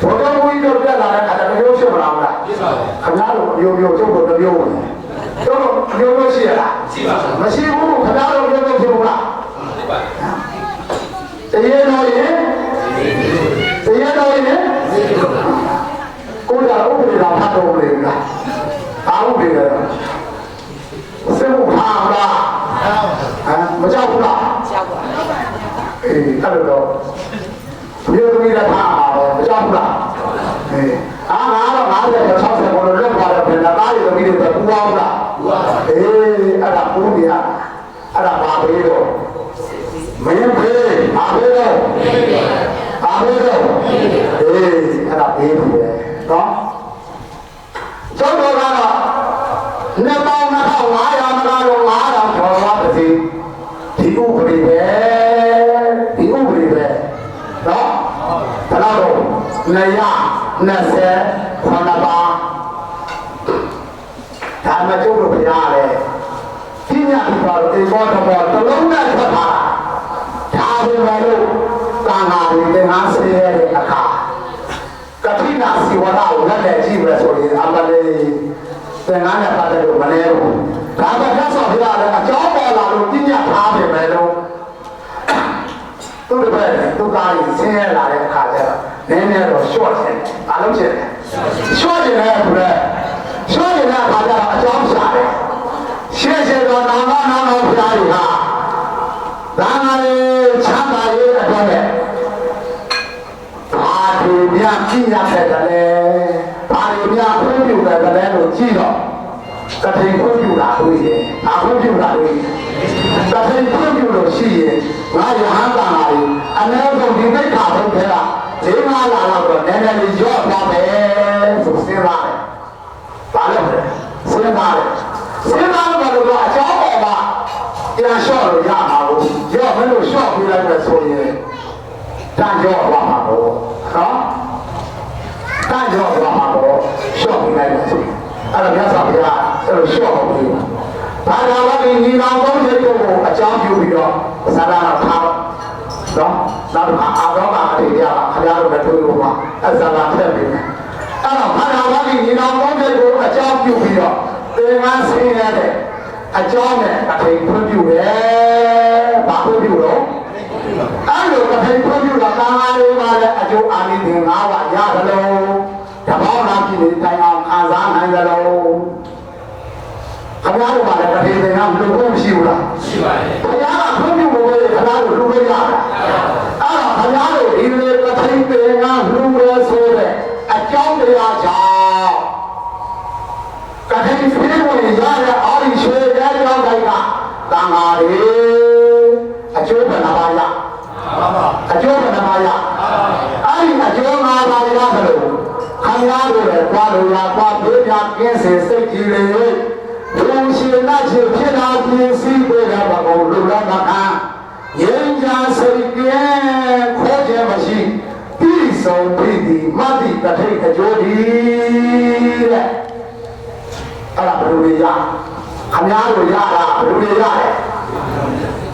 [SPEAKER 7] ဘုရားတို့ပြလာတဲ့ခါကျတမျိုးဖြစ်မလားခင်ဗျားတို့မျိုးကျုပ်တို့တမျိုးဝင်ကျုပ်တို့မျိုးရှိရလားရှိပါဘူးမရှိဘူးခင်ဗျားတို့မျိုးဖြစ်ဘူးလားဖြစ်ပါတရေတော်ရင်ကိုယ်ကဥပဒေတော်ဖတ်တော်လေလားဘာဥပဒေလဲစေမှုဟာလားမကြောက်ဘူးလားကြောက်ပါအေးအဲ့တော့မျိုးသမီးလည်းထားပါတော့မကြောက်ဘူးလားအေးငါတော့50 60ကိုလွတ်သွားတယ်ပြန်လာရီသမီးတွေပူအောင်လားပူပါအေးအဲ့ဒါပူနေရအဲ့ဒါဘာပဲတော့မင်းဖေးဘာပဲတော့ဘာပဲတော့အေးအဲ့ဒါဘေးပြီပဲနော်ကျောင်းတော်ကတော့နှစ်ပေါင်း2500မလားတော့9000ကျော်သွားပါစေဒီဥပဒေပဲနော်ဘယ်တော့229ပါဒါမှကျုပ်တို့ပြရတယ်ပြညာပြီးတော့ဒီဘောတော့တလုံးနဲ့ထွက်လာဒါပဲလို့သာနာတွေသင်္ကန်းဆေးရတဲ့အခါကတိနာစီဝနာကိုလက်နဲ့ကြည့်မယ်ဆိုရင်အမလေးသင်္ကန်းနဲ့ပတ်သက်လို့မလဲဘူးဒါပဲမြတ်စွာဘုရားလည်းအကြောင်းပေါ်လာလို့ပြညာထားပြီမယ်လို့သူ့ဘက်သူကကြီးဆင်းရဲလာတဲ့အခါကျတော့နည်းနည်းတော့ရှော့ချင်တယ်။ဘာလို့ချင်လဲ။ရှော့ချင်တဲ့သူလည်းရှော့ချင်တဲ့အခါကျတော့အကြောင်းရှာတယ်။ရှင်းရှင်းတော့နာမဘုရားကြီးဟာဒါငါလေးချမ်းသာရေးအတွက်နဲ့ဘာတွေများကြည့်ရတဲ့တလဲ။ဘာတွေများဖွင့်ပြတဲ့တလဲလို့ကြည့်တော့ကတိဖွင့်ပြတာတွေ့တယ်။ဘာဖွင့်ပြတာတွေ့ကတိဖွင့်ပြလို့ရှိရင်ငါရဟန်းသာနာတွေအနည်းဆုံးဒီသိက္ခာဘုရား၄-၅ လလောက်တော့နည်းနည်းလေးရော့သွားမယ်ဆိုစဉ်းစားတယ်။ဘာလို့လဲ။စဉ်းစားတယ်။စဉ်းစားလို့အကြောင်းပေါ်မှာပြန်လျှော့လို့ရမှာလို့ရော့မလို့လျှော့ပြလိုက်ပဲဆိုရင်တန်ရော့သွားမှာပေါ့နော်။တန်ရော့သွားမှာပေါ့လျှော့ပြလိုက်ပဲဆိုရင်အဲ့ဒါမြတ်စွာဘုရားအဲ့လိုလျှော့ဖို့ပြောတာ။ဘာသာဝတိညီနောင်သုံးချက်ကိုအကြောင်းပြုပြီးတော့သာသနာထားနော်နောက်တော့အာရောဂါအထေရပါခင်ဗျားတို့လည်းတွေ့လို့ပါအဇာလာဖက်ပြီအဲ့တော့ဘာသာဝတိညီနောင်သုံးချက်ကိုအကြောင်းပြုပြီးတော့သ င်္ဂါဆင်းရဲတဲ့အကြောင်းနဲ့အထိန်ဖွင့်ပြတယ်ဘာဖွင့်ပြတော့အဲ့လိုအထိန်ဖွင့်ပြတာကာမလေးပါလေအကျိုးအာနိသင်၅ပါးရတယ်လို့တဘောနာကြည့်နေတိုင်အောင်ခံစားနိုင်တယ်လို့ခင်ဗျားတို့ကလည်းအထိန်သင်္ကန်းဘယ်လိုမရှိဘူးလားရှိပါတယ်ခင်ဗျားကဖွင့်ပြဖို့လေခင်ဗျားတို့လူပေးရတာအဲ့တော့ခင်ဗျားတို့ဒီလိုအထိန်သင်္ကန်းလူရဲဆိုတဲ့အကြောင်းတရားကြောင့်ကတိဖေးဝင်ရတဲ့အာရိရွှေရဲကြောင်းတိုင်းကတန်ဃာတွေအကျိုးဘယ်နှပါရအကျိုးဘယ်နှပါရအဲ့ဒီအကျိုး၅ပါးရသလိုခင်ဗျားတို့လည်းသွားလို့ရသွားပြေးပြကင်းစေစိတ်ကြည်လေဘုံရှင်နာချေဖြစ်လာပြီးစီးပေးတဲ့ဘကုံလူလောကခံငြိမ်းချမ်းစိတ်ကင်းခေါ်ခြင်းမရှိပြီးဆုံးပြီးဒီမတ္တိတထိတ်အကျိုးဒီတဲ့အဲ့ဒါဘယ်လိုလဲရခင်ဗျားတို့ရတာဘယ်လိုလဲရတယ်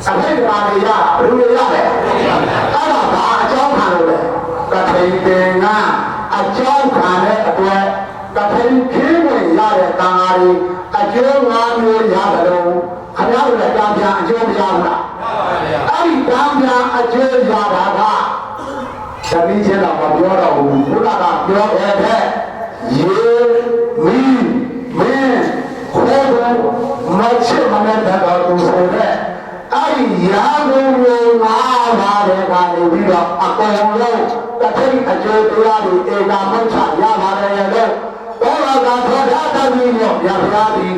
[SPEAKER 7] အဖိတ်ကာတွေရတာဘယ်လိုလဲရတယ်အဲ့ဒါဘာအကြောင်းခံလို့လဲကထိန်တင်ကအကြောင်းခံတဲ့အတွက်ကထိန်ခင်းဝင်ရတဲ့တန်ဃာတွေအကျိုး၅မျိုးရတယ်လို့ခင်ဗျားတို့လည်းတန်ပြန်အကျိုးမရဘူးလားအဲ့ဒီတန်ပြန်အကျိုးရတာကသမီးချင်းတော့မပြောတော့ဘူးဘုရားကပြောခဲ့တဲ့ရေမီးမင်းခေါ်တော့မချစ်မနဲ့တော့သူဆိုတဲ့အဲ့ဒီရာဇဝင်၅ပါးတဲ့ကနေပြီးတော့အကုန်လုံးတစ်ထိပ်အကျိုးတရားတွေဧကမုတ်ချရပါတယ်ရဲ့လို့ဘောရကထောတာတမီးရောဗျာဗျာဒီ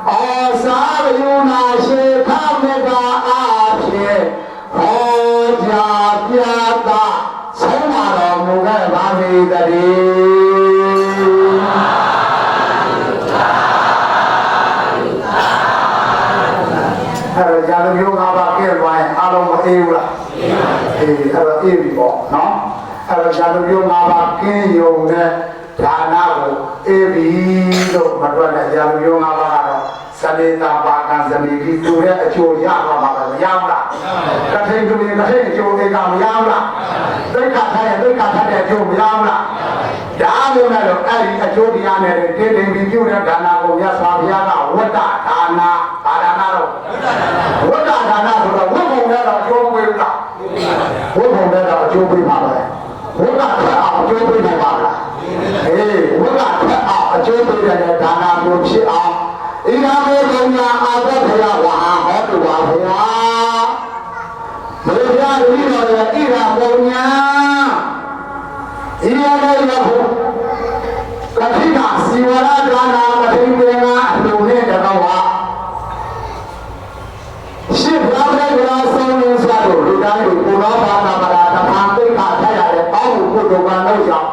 [SPEAKER 7] အောစာယုနာရှိခမေတာအားဖြင့်ဟောကြားပြတာဆုံးမတော်မူခဲ့ပါ၏တည်းအဲ့တော့ရာဇဝ၅ပါးကဲသွားရင်အားလုံးမအေးဘူးလားအေးအဲ့တော့အေးပြီပေါ့နော်အဲ့တော့ရာဇဝ၅ပါးကင်းယုံတဲ့ဒါနကိုအေးပြီလို့မတွက်တဲ့ရာဇဝ၅ပါးကတော့စနေတာပါကံဇနီကြီးသူရဲ့အကျိုးရတော့မှာပဲမရဘူးလားကထိန်သူရဲ့ကထိန်အကျိုးတွေကမရဘူးလားဒိဋ္ဌာထားရဲ့ဒိဋ္ဌာထားတဲ့အကျိုးမရဘူးလားဒါမျိုးနဲ့တော့အဲ့ဒီအကျိုးတရားနဲ့တင်းတင်းပြီးပြုတဲ့ဒါနကိုမြတ်စွာဘုရားကဝတ္တဒါနဘာဒါနတော့ဝတ္တဒါနဆိုတော့ဝိဘုံနဲ့တော့အကျိုးပေးဘူးလားဝိဘုံနဲ့တော့အကျိုးပေးပါပဲဝတ္တထက်အောင်အကျိုးပေးနိုင်ပါလားအေးဝတ္တထက်အောင်အကျိုးပေးတဲ့ဒါနမျိုးဖြစ်အောင်ဣဒံမေဘုံညာအာသဘုရားဝါဟောတုပါဘုရားမေဘုရားတပည့်တော်ရဲ့ဣဒံဘုံညာဣယမေယဟုကတိကစီဝရဒါနာမထိန်ပင်ကအလိုနဲ့တကောဟာရှင်းဘုရားရဲ့ဘုရားဆုံးလို့ဆိုတော့လူတိုင်းကိုကိုတော်ဘာသာပရာတမန်သိက္ခာထရတဲ့ပေါင်းကိုကိုယ်တော်ကလို့ကြောင့်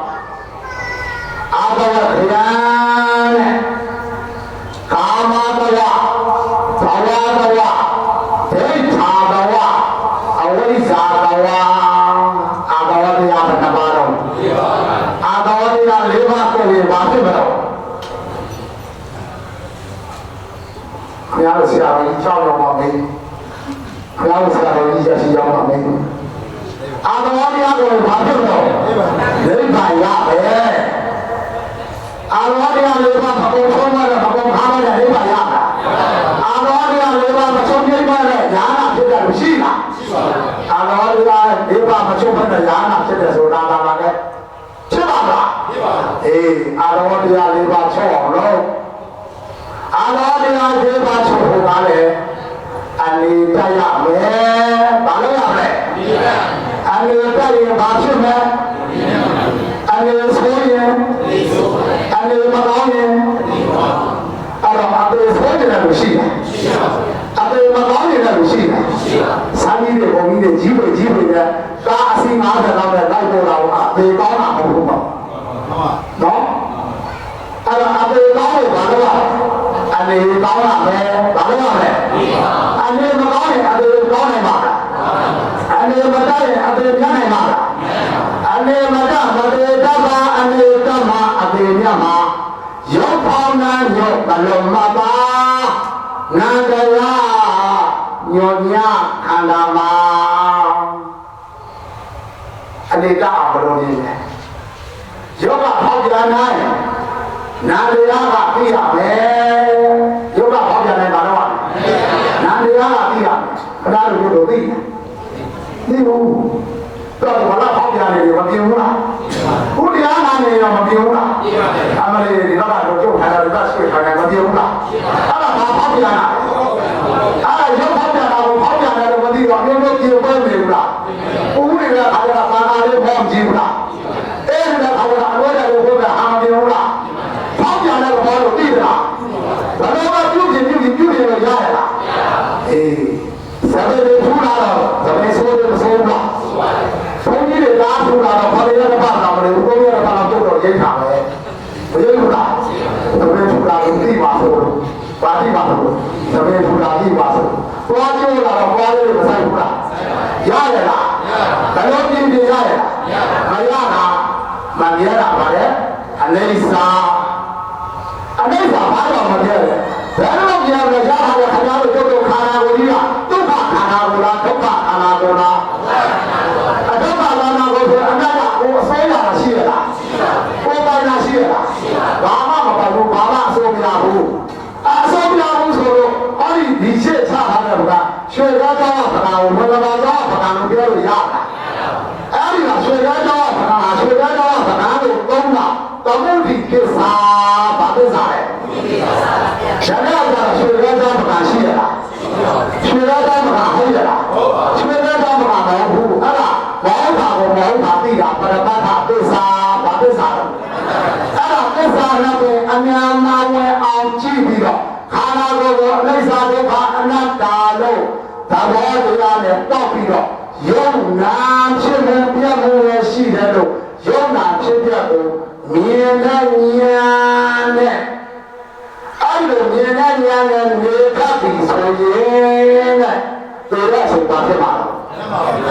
[SPEAKER 7] အာဘဝခရံတဲ့ကာမတဝဘဝတဝဒိဋ္ဌာတဝအဝိဇ္ဇာတဝအာဘဝတရားဘယ်နှပါတော့အာဘဝတရား၄ပါးကိုရင်ဘာဖြစ်မလို့ဘုရားဆရာကြီး၆ရောက်ပါမယ်ဘုရားဆရာကြီးရရှိရောက်ပါမယ်အာဘဝတရားကိုဘာဖြစ်မလို့နိဗ္ဗာန်ရပဲအာရောတရား၄ပါးမကုန်ဆုံးတဲ့မကုန်ခါတဲ့နိဗ္ဗာန်ရတာအာရောတရား၄ပါးမဆုံးပြိမဲ့တဲ့ဉာဏ်ဖြစ်တယ်မရှိလားရှိပါဘူးအာရောတရား၄ပါးမဆုံးမဲ့တဲ့ဉာဏ်ဖြစ်တယ်ဆိုတာကလည်းဖြစ်ပါလားဖြစ်ပါဘူးအေးအာရောတရား၄ပါးချော့အောင်လို့အာရောတရား၄ပါးချော့ဖို့ကလည်းအနေတရမယ်ဘာလို့ရမလဲအနေတရရင်ဘာဖြစ်မလဲအနေဆိုရင်အနေမကောင်းရင်အဲ့တော့အပေဆိုတယ်လို့ရှိတယ်အပေမကောင်းရင်လည်းရှိတယ်စာကြီးတွေဘုံကြီးတွေကြီးပွေကြီးပွေနဲ့ကားအစီ50လောက်နဲ့လိုက်ပေါ်လာတော့အပေကောင်းတာမဟုတ်ဘူးပေါ့နော်အဲ့တော့အပေကောင်းလို့ဘာလို့လဲအနေကောင်းရမယ်ဘာလို့ရမလဲအနေမကောင်းရင်အပေကောင်းနိုင်မှာလားအနေမတတ်ရင်အပေပြနိုင်မှာလားအနေမတတ်မပေတတ်ပါအနေတတ်မှာအပေမြတ်မှာရုပ်ဖောင်းနာရုပ်ဘလုံးမပါနန္ဒရာညောညခန္ဓာမှာအနေတတ်အောင်ဘလို့နေလဲရုပ်ကဖောက်ပြန်နိုင်နန္ဒရာကပြရမယ် တရားကသိရခဏတို့သိသိဘူးတော့ဘာလာဖောက်ပြန်နေတယ်မပြင်းဘူးလားဘုရားနာနေရောမပြင်းဘူးလားအမလေးဒီတော့တော့ကျုပ်ထားတာဒီကဆွေထားတယ်မပြင်းဘူးလားအဲ့ဒါဘာဖောက်ပြန်တာအဲ့ဒါရုပ်ဖောက်ပြန်တာကိုဖောက်ပြန်တယ်လို့မသိတော့အမျိုးမျိုးပြေပွဲနေဘူးလားဦးတွေကခါကြတာဘာသာလေးဖောက်ကြည့်ဘူးလားအဲ့ဒါခါကြတာအလို့တယ်လို့ပြောတာအာမပြင်းဘူးလားဖောက်ပြန်တယ်ဘောလို့သိသလားဘယ်တော့မှပြုတ်လို့ရရလားအေးဇာတ်တွေထူလာတော့ဇာတ်ဆိုးတယ်ဆိုးလားဘုန်းကြီးတွေလားထူလာတော့ဘာလို့ရတဲ့ဘာသာမလဲဘုန်းကြီးရတဲ့ဘာသာပြုတ်တော့ရိတ်တာပဲမရိတ်ဘူးလားဇာတ်ထူလာလို့သိပါဆိုလို့ပါတိပါဆိုဇာတ်ထူလာသိပါဆိုသွားကျိုးလာတော့ဘာလို့မဆိုင်ဘူးလားရရလားဘယ်လိုပြင်ရရလားမရလားမမြဲတာပါလေအနေစာဘာလို့မမြဲလဲဘယ်လိုမြဲလဲရတာခဏလို့ကျုပ်တို့ခန္ဓာကိုယ်ကြီးကဒုက္ခခန္ဓာကိုယ်လားဒုက္ခခန္ဓာကိုယ်လားအဒုက္ခခန္ဓာကိုယ်ဆိုအနတ္တကိုအစိုးရတာရှိရလားကိုယ်ပိုင်တာရှိရလားဘာမှမပိုင်ဘူးဘာမှအစိုးမရဘူးအစိုးမရဘူးဆိုတော့အဲ့ဒီရှေ့ချထားတဲ့ကရွှေကားကြောင်းခန္ဓာကိုမလဘာကြောင်းခန္ဓာကိုပြောလို့ရတာအဲ့ဒီကရွှေကားကြောင်းခန္ဓာရွှေကားကြောင်းခန္ဓာကိုသုံးတာသမုဒ္ဒိကိစ္စဘာကိစ္စလဲကျန်တဲ့ကရွှေကားကြောင်းခန္ဓာရှိရလားရွှေကားကြောင်းခန္ဓာဟုတ်ရလားရွှေကားကြောင်းခန္ဓာမဟုတ်ဘူးအဲ့ဒါမောဟတာကိုမောဟတာသိတာပရပတ်တာကိစ္စဘာကိစ္စလဲအဲ့ဒါကိစ္စနဲ့ကိုအများနာဝင်အောင်ကြည့်ပြီးတော့ခန္ဓာကိုယ်ကိုအနိစ္စဒုက္ခအနတ္တလို့သဘောတရားနဲ့တောက်ပြီးတော့ယုံနာဖြစ်မှုပြတ်မှုရရှိတယ်လို့ယုံနာဖြစ်ပြတ်ကိုမြင်တဲ့ဉာဏ်နဲ့အဲ့လိုမြင်တဲ့ဉာဏ်နဲ့နေတတ်ပြီဆိုရင်တဲ့ဒီရက်ဆိုပါဖြစ်မှာ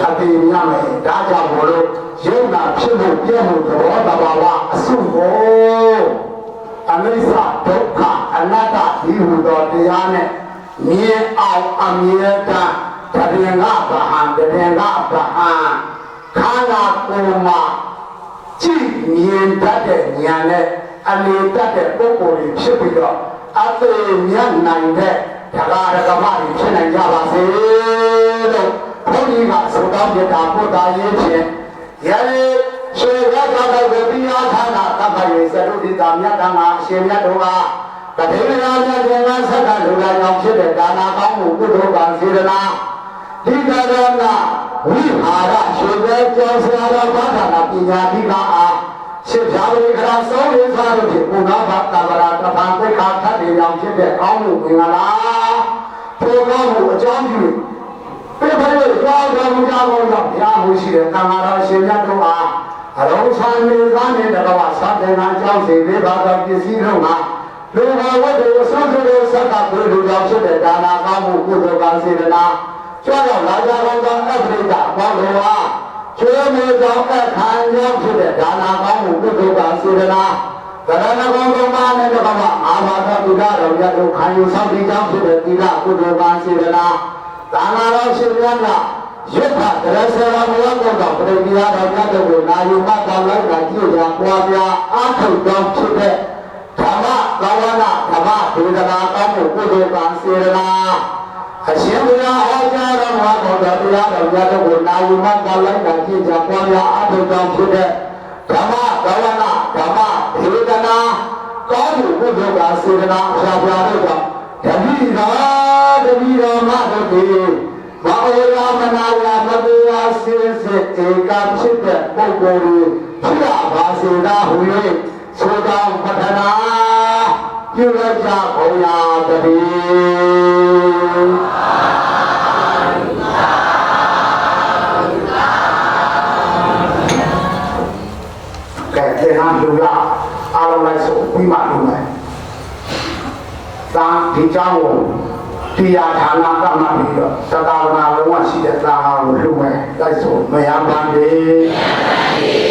[SPEAKER 7] အတိအမြမယ်ဒါကြောင့်ဘလို့ယုံနာဖြစ်မှုပြတ်မှုသဘောတဘာဝအစုကိုအနိစ္စဒုက္ခအနတ္တဒီဟူသောတရားနဲ့မြင်အောင်အမြဲတမ်းတရင်ကဗဟံခန္ဓာကိုယ်မှာကြည့်မြင်တတ်တဲ့ဉာဏ်နဲ့အနေတတ်တဲ့ပုဂ္ဂိုလ်တွေဖြစ်ပြီးတော့အသေးမြတ်နိုင်တဲ့တရားဓမ္မတွေဖြစ်နိုင်ကြပါစေလို့ဘုန်းကြီးကဆုတောင်းပြတာဘုရားရေးဖြင့်ယနေ့ရွှေရသောတော်ကိုတရားဌာနသဗ္ဗယေသရုတိတာမြတ်တန်ကအရှင်မြတ်တို့ကတတိယရာမြတ်ရှင်ကဆက်ကလူလာကြောင့်ဖြစ်တဲ့ဒါနာကောင်းမှုကုသိုလ်ကံစေတနာဒီကရဏဝိဟာရရွှေပဲကျော်ဆရာတော်ဘာသာနာပညာတိကအားရှစ်ဖြာဝေခရာသုံးရင်းစားလို့ဖြစ်ဘုရားဘာသာဗရာတပံသိက္ခာထတ်တယ်ကြောင့်ဖြစ်တဲ့ကောင်းမှုမင်္ဂလာထိုကောင်းမှုအကြောင်းပြုပြည့်ပြည့်ကြောင်းတော်မူကြကုန်သောဘုရားမှုရှိတဲ့သံဃာတော်ရှင်မြတ်တို့အားအရုံးဆန်းနေသားနဲ့တကွာသတ်တယ်ကအကြောင်းစီလေးပါးသောပစ္စည်းတို့မှာလူဘဝတ္တဝဆန်းတို့ဆက်ကပြေလူကြောင့်ဖြစ်တဲ့ဒါနာကောင်းမှုကုသိုလ်ကံစေတနာကျွမ်းရောက်လာကြကုန်သောအပရိဒဘောလောဟာကျွေးမေသောအခါရောက်ဖြစ်တဲ့ဒါနာကောင်းမှုကုသိုလ်ကံစေတနာကရဏဂုံသုံးပါးနဲ့တကွာအာဘာသတိတော်မြတ်တို့ခံယူဆောင်ပြီးကြောင်းဖြစ်တဲ့သီလကုသိုလ်ကံစေတနာဒါနာတော်ရှင်မြတ်ကရွတ်ဖတ်ရစေရမောကောတော်ပရိဒီယာတော်မြတ်တို့ကိုနာယူမှတ်တော်လိုက်တာကြည့်ကြပွားများအားထုတ်ကြောင်းဖြစ်တဲ့ဓမ္မဘာဝနာဓမ္မဒေသနာကောင်းမှုကုသိုလ်ကံစေတနာအရှင်ဘုရားဟောကြားတော်မူသောတရားတော်မြတ်တို့ကိုနာယူမှတ်တော်လိုက်တာကြည့်ကြပွားများအားထုတ်ကြောင်းဖြစ်တဲ့ဓမ္မဘာဝနာဓမ္မဒေသနာကောင်းမှုကုသိုလ်ကံစေတနာဖြာဖြာတို့ကြောင့်တတိတော်မတို့ဒီဘာဝရမနာရမတရားစေစေဧကဖြစ်တဲ့ပုဂ္ဂိုလ်တွေဖြစ်ရပါစေသာဟူ၍ဆိုတော်ပထနာပြုရကြဘုရားတည်းကဲဒီနာလူရအားလုံးလိုက်ဆိုပြီးမှလုပ်မယ်သာဒီเจ้าကိုတရားဌာနကမှပြီးတော့သက္ကာဝနာလုံးဝရှိတဲ့သာဟာကိုလှုပ်မယ်လိုက်ဆိုမယံပန်ဒီ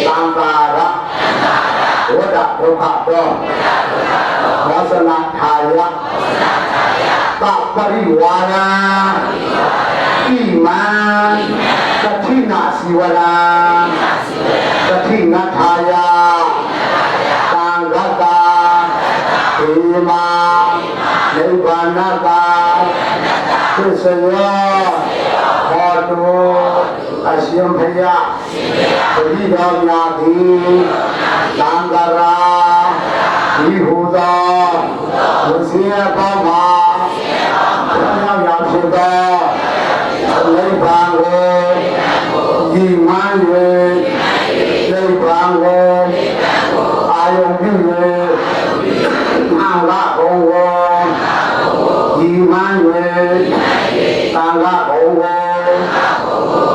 [SPEAKER 7] သံဃာရဝဒဒုက္ခတောဝါစနာထာယသပရိဝါရဣမံကတိနာစီဝရကတိနထာယသံဃတာဧမနိဗ္ဗာနတာ သစ္စယောဘောတုအရှင်ဖျားတတိတော်များသည်သံဃာရာဒီဟုသောဝစီယပေါင်းမှာဘုရားရောက်ဖြစ်သောနိဗ္ဗာန်ကိုဒီမှန်၍နိဗ္ဗာန်ကိုအာယုံပြု၍အံဃဘုံကိုဒီမှန်၍သံဃဘုံကို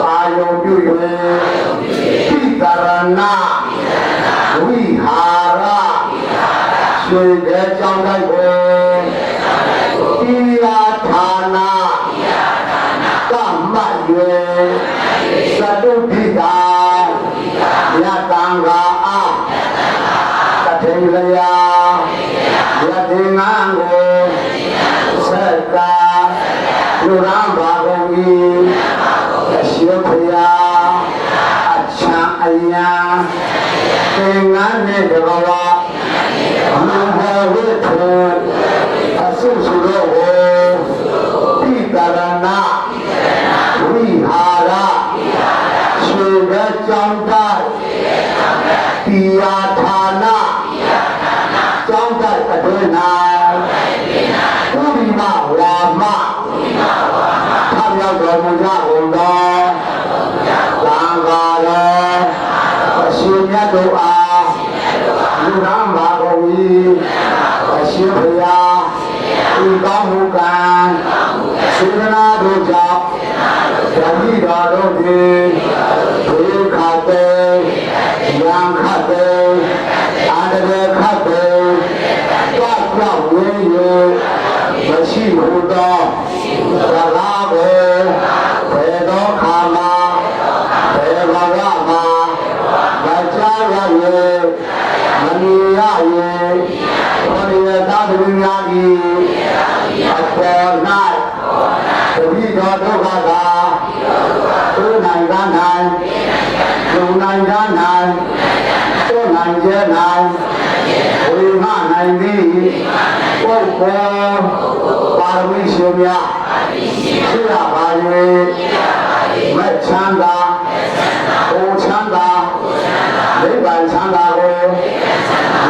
[SPEAKER 7] အာယုံပြု၍ပိတရဏဝိဟာရရွှေကဲကြောင်းတိုက်ကိုတိယာဌာနကမ္မ၍သတုပိတာယတံဃာအားတထေလယာယတိငံကိုဆက်ကလူရန်ဘာကုန်ဤအရှင်ဖျားအချမ်းအယံသင်္ကန်းနဲ့တဘဝမဟာဝိထေအဆုစုတော်ကိုတိတရဏဝိဟာရရွှေကကြောင်းတိုက်တိယာဌာနကြောင်းတိုက်အတွင်း၌ဥရိမဝါမထမြောက်တော်မူကြကုန်သောသံဃာတော်အရှင်မြတ်တို့အားလူရန်ပါကုန်၏အရှင်ဘုရားဤကောင်းမှုကံစေတနာတို့ကြောင့်ဓမ္မိတော်တို့သည်ဘေခတ်တေယံခတ်တေအာတရေခတ်တေတောက်ပြောက်ဝင်း၍မရှိဟုသောသလာကိုဘယ်သောခါမှာဘယ်ဘဝမှာမကြားရ၍မမြင်ရ၍ဘုရားသာသမီများ၏အပေါ်၌တပည့်တော်တို့ကသာသူနိုင်ကနိုင်လူနိုင်ကနိုင်သူနိုင်ကျဲနိုင်ဝိမနိုင်သည်ပုဂ္ဂိုလ်ပါရမီရှင်များရှိရပါ၍မချမ်းသာဘုံချမ်းသာနိဗ္ဗာန်ချမ်းသာကို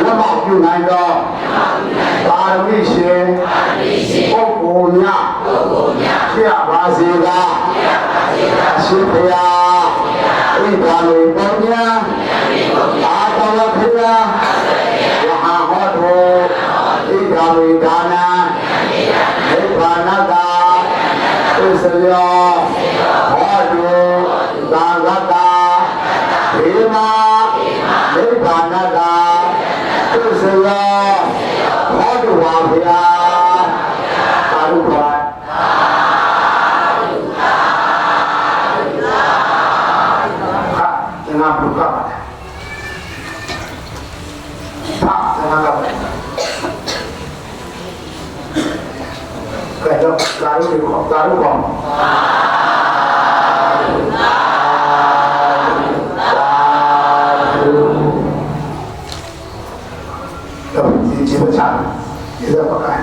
[SPEAKER 7] လက်မောက်ပြုနိုင်သောပါရမီရှင်ပုဂ္ဂိုလ်များရှိရပါစေသာရှင်ဘုရားဣဒ္ဓာမေပုံညာအာတဝခေယဝဟာဟောတုဣဒ္ဓာမေဒါနာနိဗ္ဗာနတာသစ္စယောဟောတုသာဂတာဘေမနိဗ္ဗာနတာသစ္စယောဟောတုပါဗျာသာဓုပါငါဘုရားပါငါကပါကဲတော့ကာရုခေါ်ကာရုခေါ်တော့ဒီဘချာဒီတော့ပါကဲ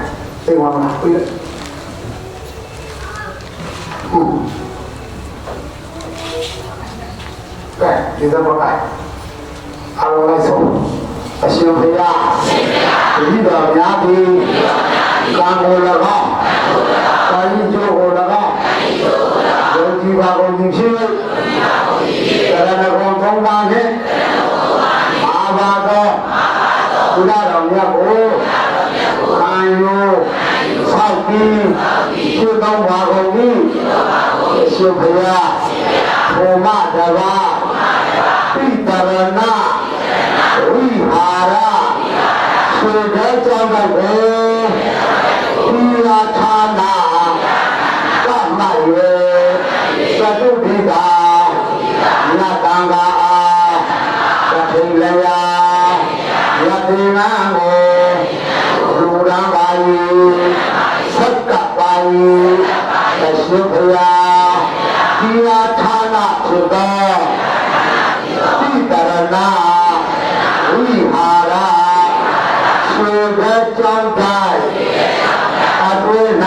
[SPEAKER 7] တေဝါမပြေကဲဒီတော့ပါကဲအားလုံးလိုက်ဆုံးအရှင်ဘုရားဒီတော်များသည်ကံကို၎င်းကာယကျိုးကို၎င်းယုံကြည်ပါကုန်သည်ဖြစ်ကရဏဂုံသုံးပါးဖြင့်မာဘာတော်ဘုရားတော်မြတ်ကိုခံယူဆောက်ပြီးပြုသုံးပါကုန်သည်အရှင်ဘုရားဘုမတဘာပိတရဏဝိဟာရဆွေကဲကြောင်းတဲ့ကိုဒီလာဌာနာကမ္မယေသတုပိတာယတံဃာအားတထေလယာယတိငံကိုလူရန်ပါယီသက်ကပါယီအရှင်ဘုရားဒီလာဌာနာဖြစ်သောပိတရဏဝိဟာရဆွေကဲကြောင်းတဲ့အတွင်း၌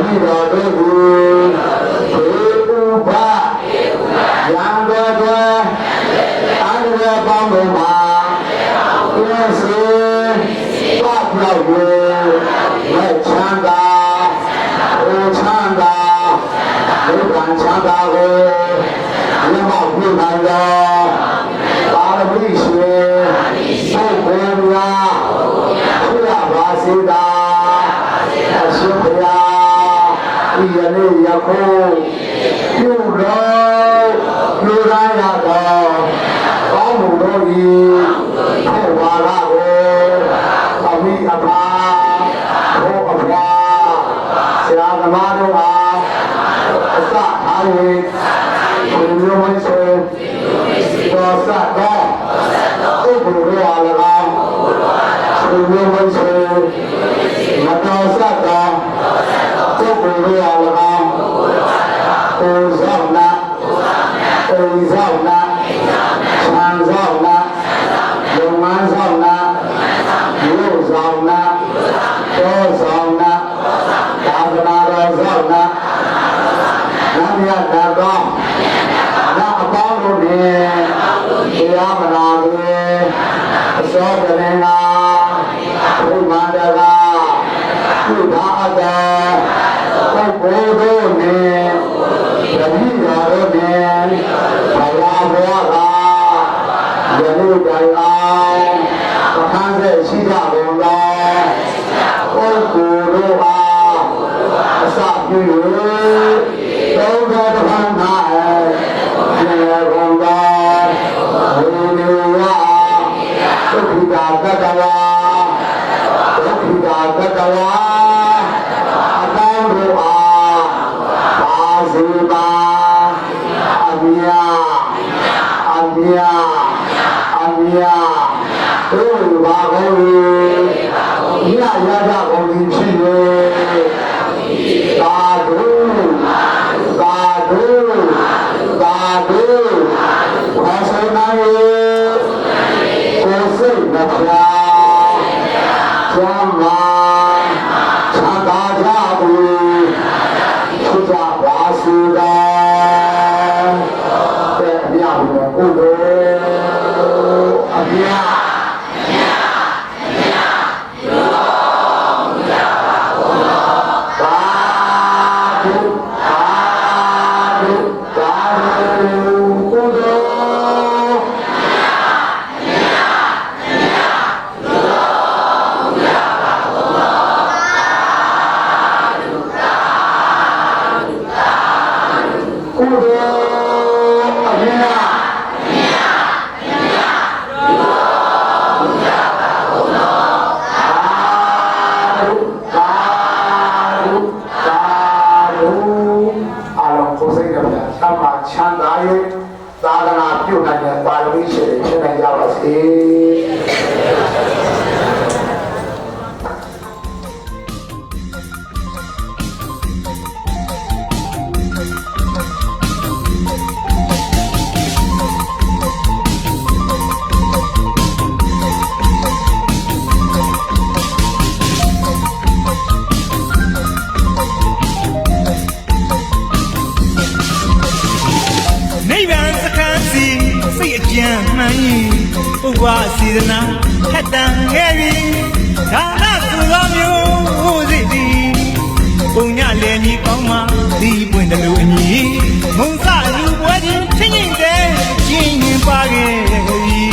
[SPEAKER 7] တိတော်တို့ကိုသေဥပယံတော်တော်အာရပေါင်းတို့မှာပြည့်စုံပတ်ပြောက်၍မဲ့ချမ်းသာဘုချမ်းသာဘုဗံချမ်းသာကိုမြတ်မောပြုနိုင်တော်ပါရမီရှင်ဘုရားများဖြစ်ရပါစေသာအရှင်ဘုရားဒီယနေ့ယခုပြုတော်ပြုရရတော်ကောင်းမှုတို့၏ထေဝါဒကိုအမိအဖာဘုအဖာဆရာသမားတို့အားအစအားဖြင့်ဒီလိုမျိုးဆိုတော်စတော့ပုဂ္ဂိုလ်တို့အား၎င်းဒီလိုမျိုးဆိုမတော်စတော့ပုဂ္ဂိုလ်တို့အား၎င်းကိုယ်ဆောင်နာအိမ်ဆောင်နာခြံဆောင်နာလုပ်ငန်းဆောင်နာမြို့ဆောင်နာတောဆောင်နာသာသနာတော်ဆောင်နာနတ်မြတ်တော်နတ်အပေါင်းတို့နှင့်တရားမနာခြင်းအစောကလေးကဘုမာတကားပြုတာအပ်တဲ့ပုဂ္ဂိုလ်တို့နှင့်တတိယတို့နှင့်ဘဝဘဝကယနေ့တိုင်အောင်ပဋ္ဌာန်းစေရှိကြကုန်သောပုဂ္ဂိုလ်တို့အားအစပြု၍သုံးတော်တစ်ဖန်၌ကျေကုန်သောဝိနည်းဝဒုက္ခိတာတတဝါဒုက္ခိတာတတဝါအပေါင်းတို့အားပါစေပါအမြအမြအမြတို့ပါကုန်၏ညရကြကုန်၏ဖြစ်၍သာဓုသာဓုသာဓုခေါ်ဆိုနိုင်ကိုယ်စိတ်နှပြကျမ်းမာချမ်းသာကြသည်ဖြစ်ကြပါစေတော်တဲ့မြတ်ဘုရားကုသိုလ်အမြတ်ချမ်းသာ၍သာသနာပြုနိုင်တဲ့ပါရမီရှင်တွေဖြစ်နိုင်ကြပါစေ
[SPEAKER 6] ပုဗ္ဗစေတနာထက်တန်ခဲ့ပြီဒါနကုသောမျိုးစိတည်ပုံညလည်းကြီးကောင်းမှဒီပွင့်တယ်လို့အညီမုံစလူပွဲချင်းချင်းချင်းတဲ့ကျင်းရင်ပါခဲ့ပြီ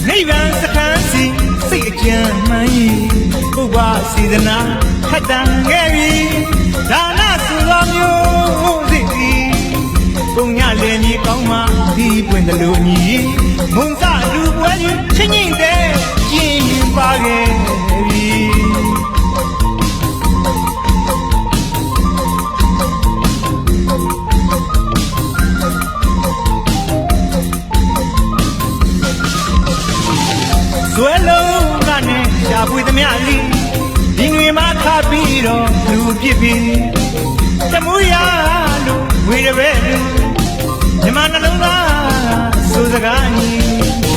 [SPEAKER 6] နိဗ္ဗာန်စခန်းစီစိတ်အကြံမှန်ပုဗ္ဗစေတနာထက်တန်ခဲ့ပြီဒါနကုသောမျိုးစိတည်ပုံညလည်းကြီးကောင်းမှဒီပွင့်တယ်လို့အညီမုံစလူပွဲချင်းချင်းတဲ့ကျင်းရင်ပါခဲ့ပြီဇွဲလုံးကနေရှားပွေသမျှလီဒီငွေမှာခါပြီးတော့လူပြစ်ပြီးတမှုရလို့ ဝေရပဲလူမြမနှလုံးသားစိုးစကားညီ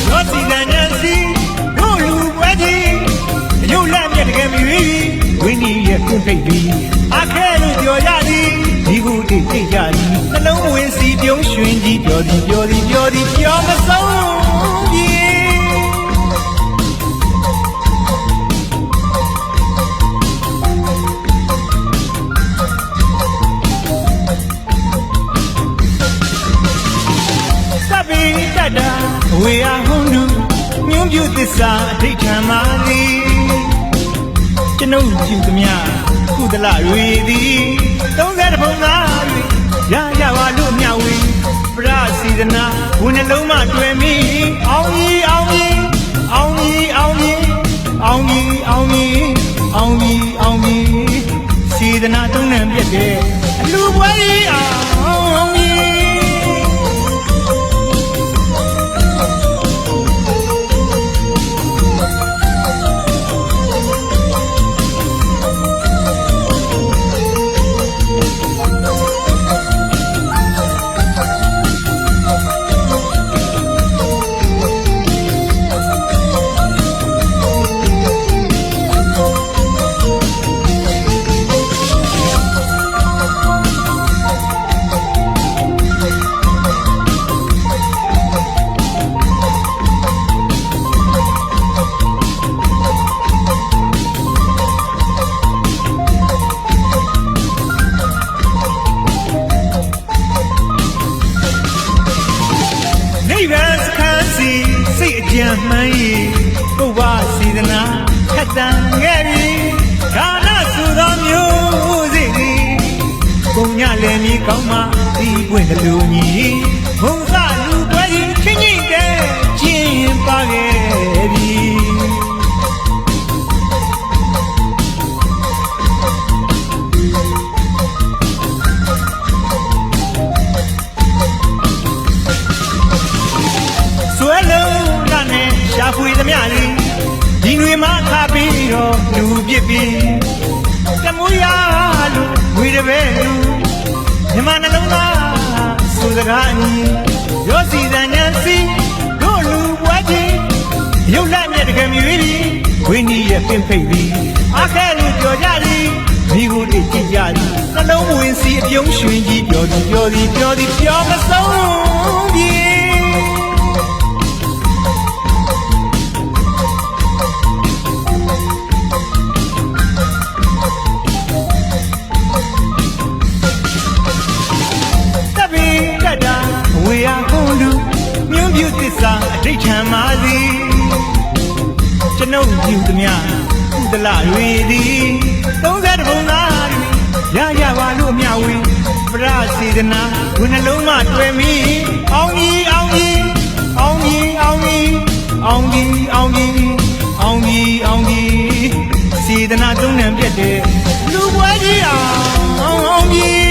[SPEAKER 6] ရောစီတန်ညံစီတို့လူပွဲကြီးရုပ်လက်မြက်တကယ်မြည်ဝင်းကြီးရဲ့ကွန်းထိပ်ပြီးအခဲလို့ပြောရသည်ဒီခုတိတ်တိတ်ကြသည်နှလုံးဝင်စီပြုံးရွှင်ကြီးပြောသည်ပြောသည်ပြောသည်ပြောမဆုံးပြေဝေယဟုံးလူညွန့်ပြသစ္စာအဋိဋ္ဌံမာသည်ကျွန်ုပ်ကြည့်သမျှကုသလတွေသည်30ဘုံသားတွေရရပါလို့မြဝေပရစီဒနာဘုနှလုံးမှတွေ့မိအောင်ကြီးအောင်ကြီးအောင်ကြီးအောင်ကြီးအောင်ကြီးအောင်ကြီးအောင်ကြီးအောင်ကြီးစီဒနာတုံးနဲ့ပြက်တဲ့အလူပွဲကြီးအောင်ကြီးကြံမှန်း၏ပုဗ္ဗစေတနာခတ်တန်ခဲ့ပြီဒါနဆိုသောမျိုးစေသည်ပုံညလည်းမြေကောင်းမှဒီပွင့်တလူညီဘုံစလူပွဲကြီးချင်းချင်းတဲ့ချင်းပါခဲ့ပြီဆွဲလုံးရှာဖွေသမျှလေးဒီတွေမှာခါပြီးတော့လူပြစ်ပြီးတမူရလူဝေရပဲလူမြမနှလုံးသားစူစကားအညီရောစီတန်ညံစီတို့လူပွဲကြီးရုပ်လက်မြက်တကယ်မြည်ပြီးဝင်းကြီးရဲ့ပင်ဖိတ်ပြီးအခဲလူပြောကြသည်မိကိုတိတ်ကြည့်ကြသည်နှလုံးဝင်စီအပြုံးရွှင်ကြီးပြောသည်ပြောသည်ပြောသည်ပြောမဆုံးပြေဝေယဟုံးလူမြွန့်ပြုသစ္စာအဋိဋ္ဌံမာသည်ကျွန်ုပ်ပြုသမျှကုသလတွေသည်30ဘုံသားရရပါလို့မြဝေပရစေတနာဘုနှလုံးမှတွေ့မိအောင်ကြီးအောင်ကြီးအောင်ကြီးအောင်ကြီးအောင်ကြီးအောင်ကြီးအောင်ကြီးအောင်ကြီးစေတနာသုံးနှံပြတ်တဲ့လူပွဲကြီးအောင်ကြီး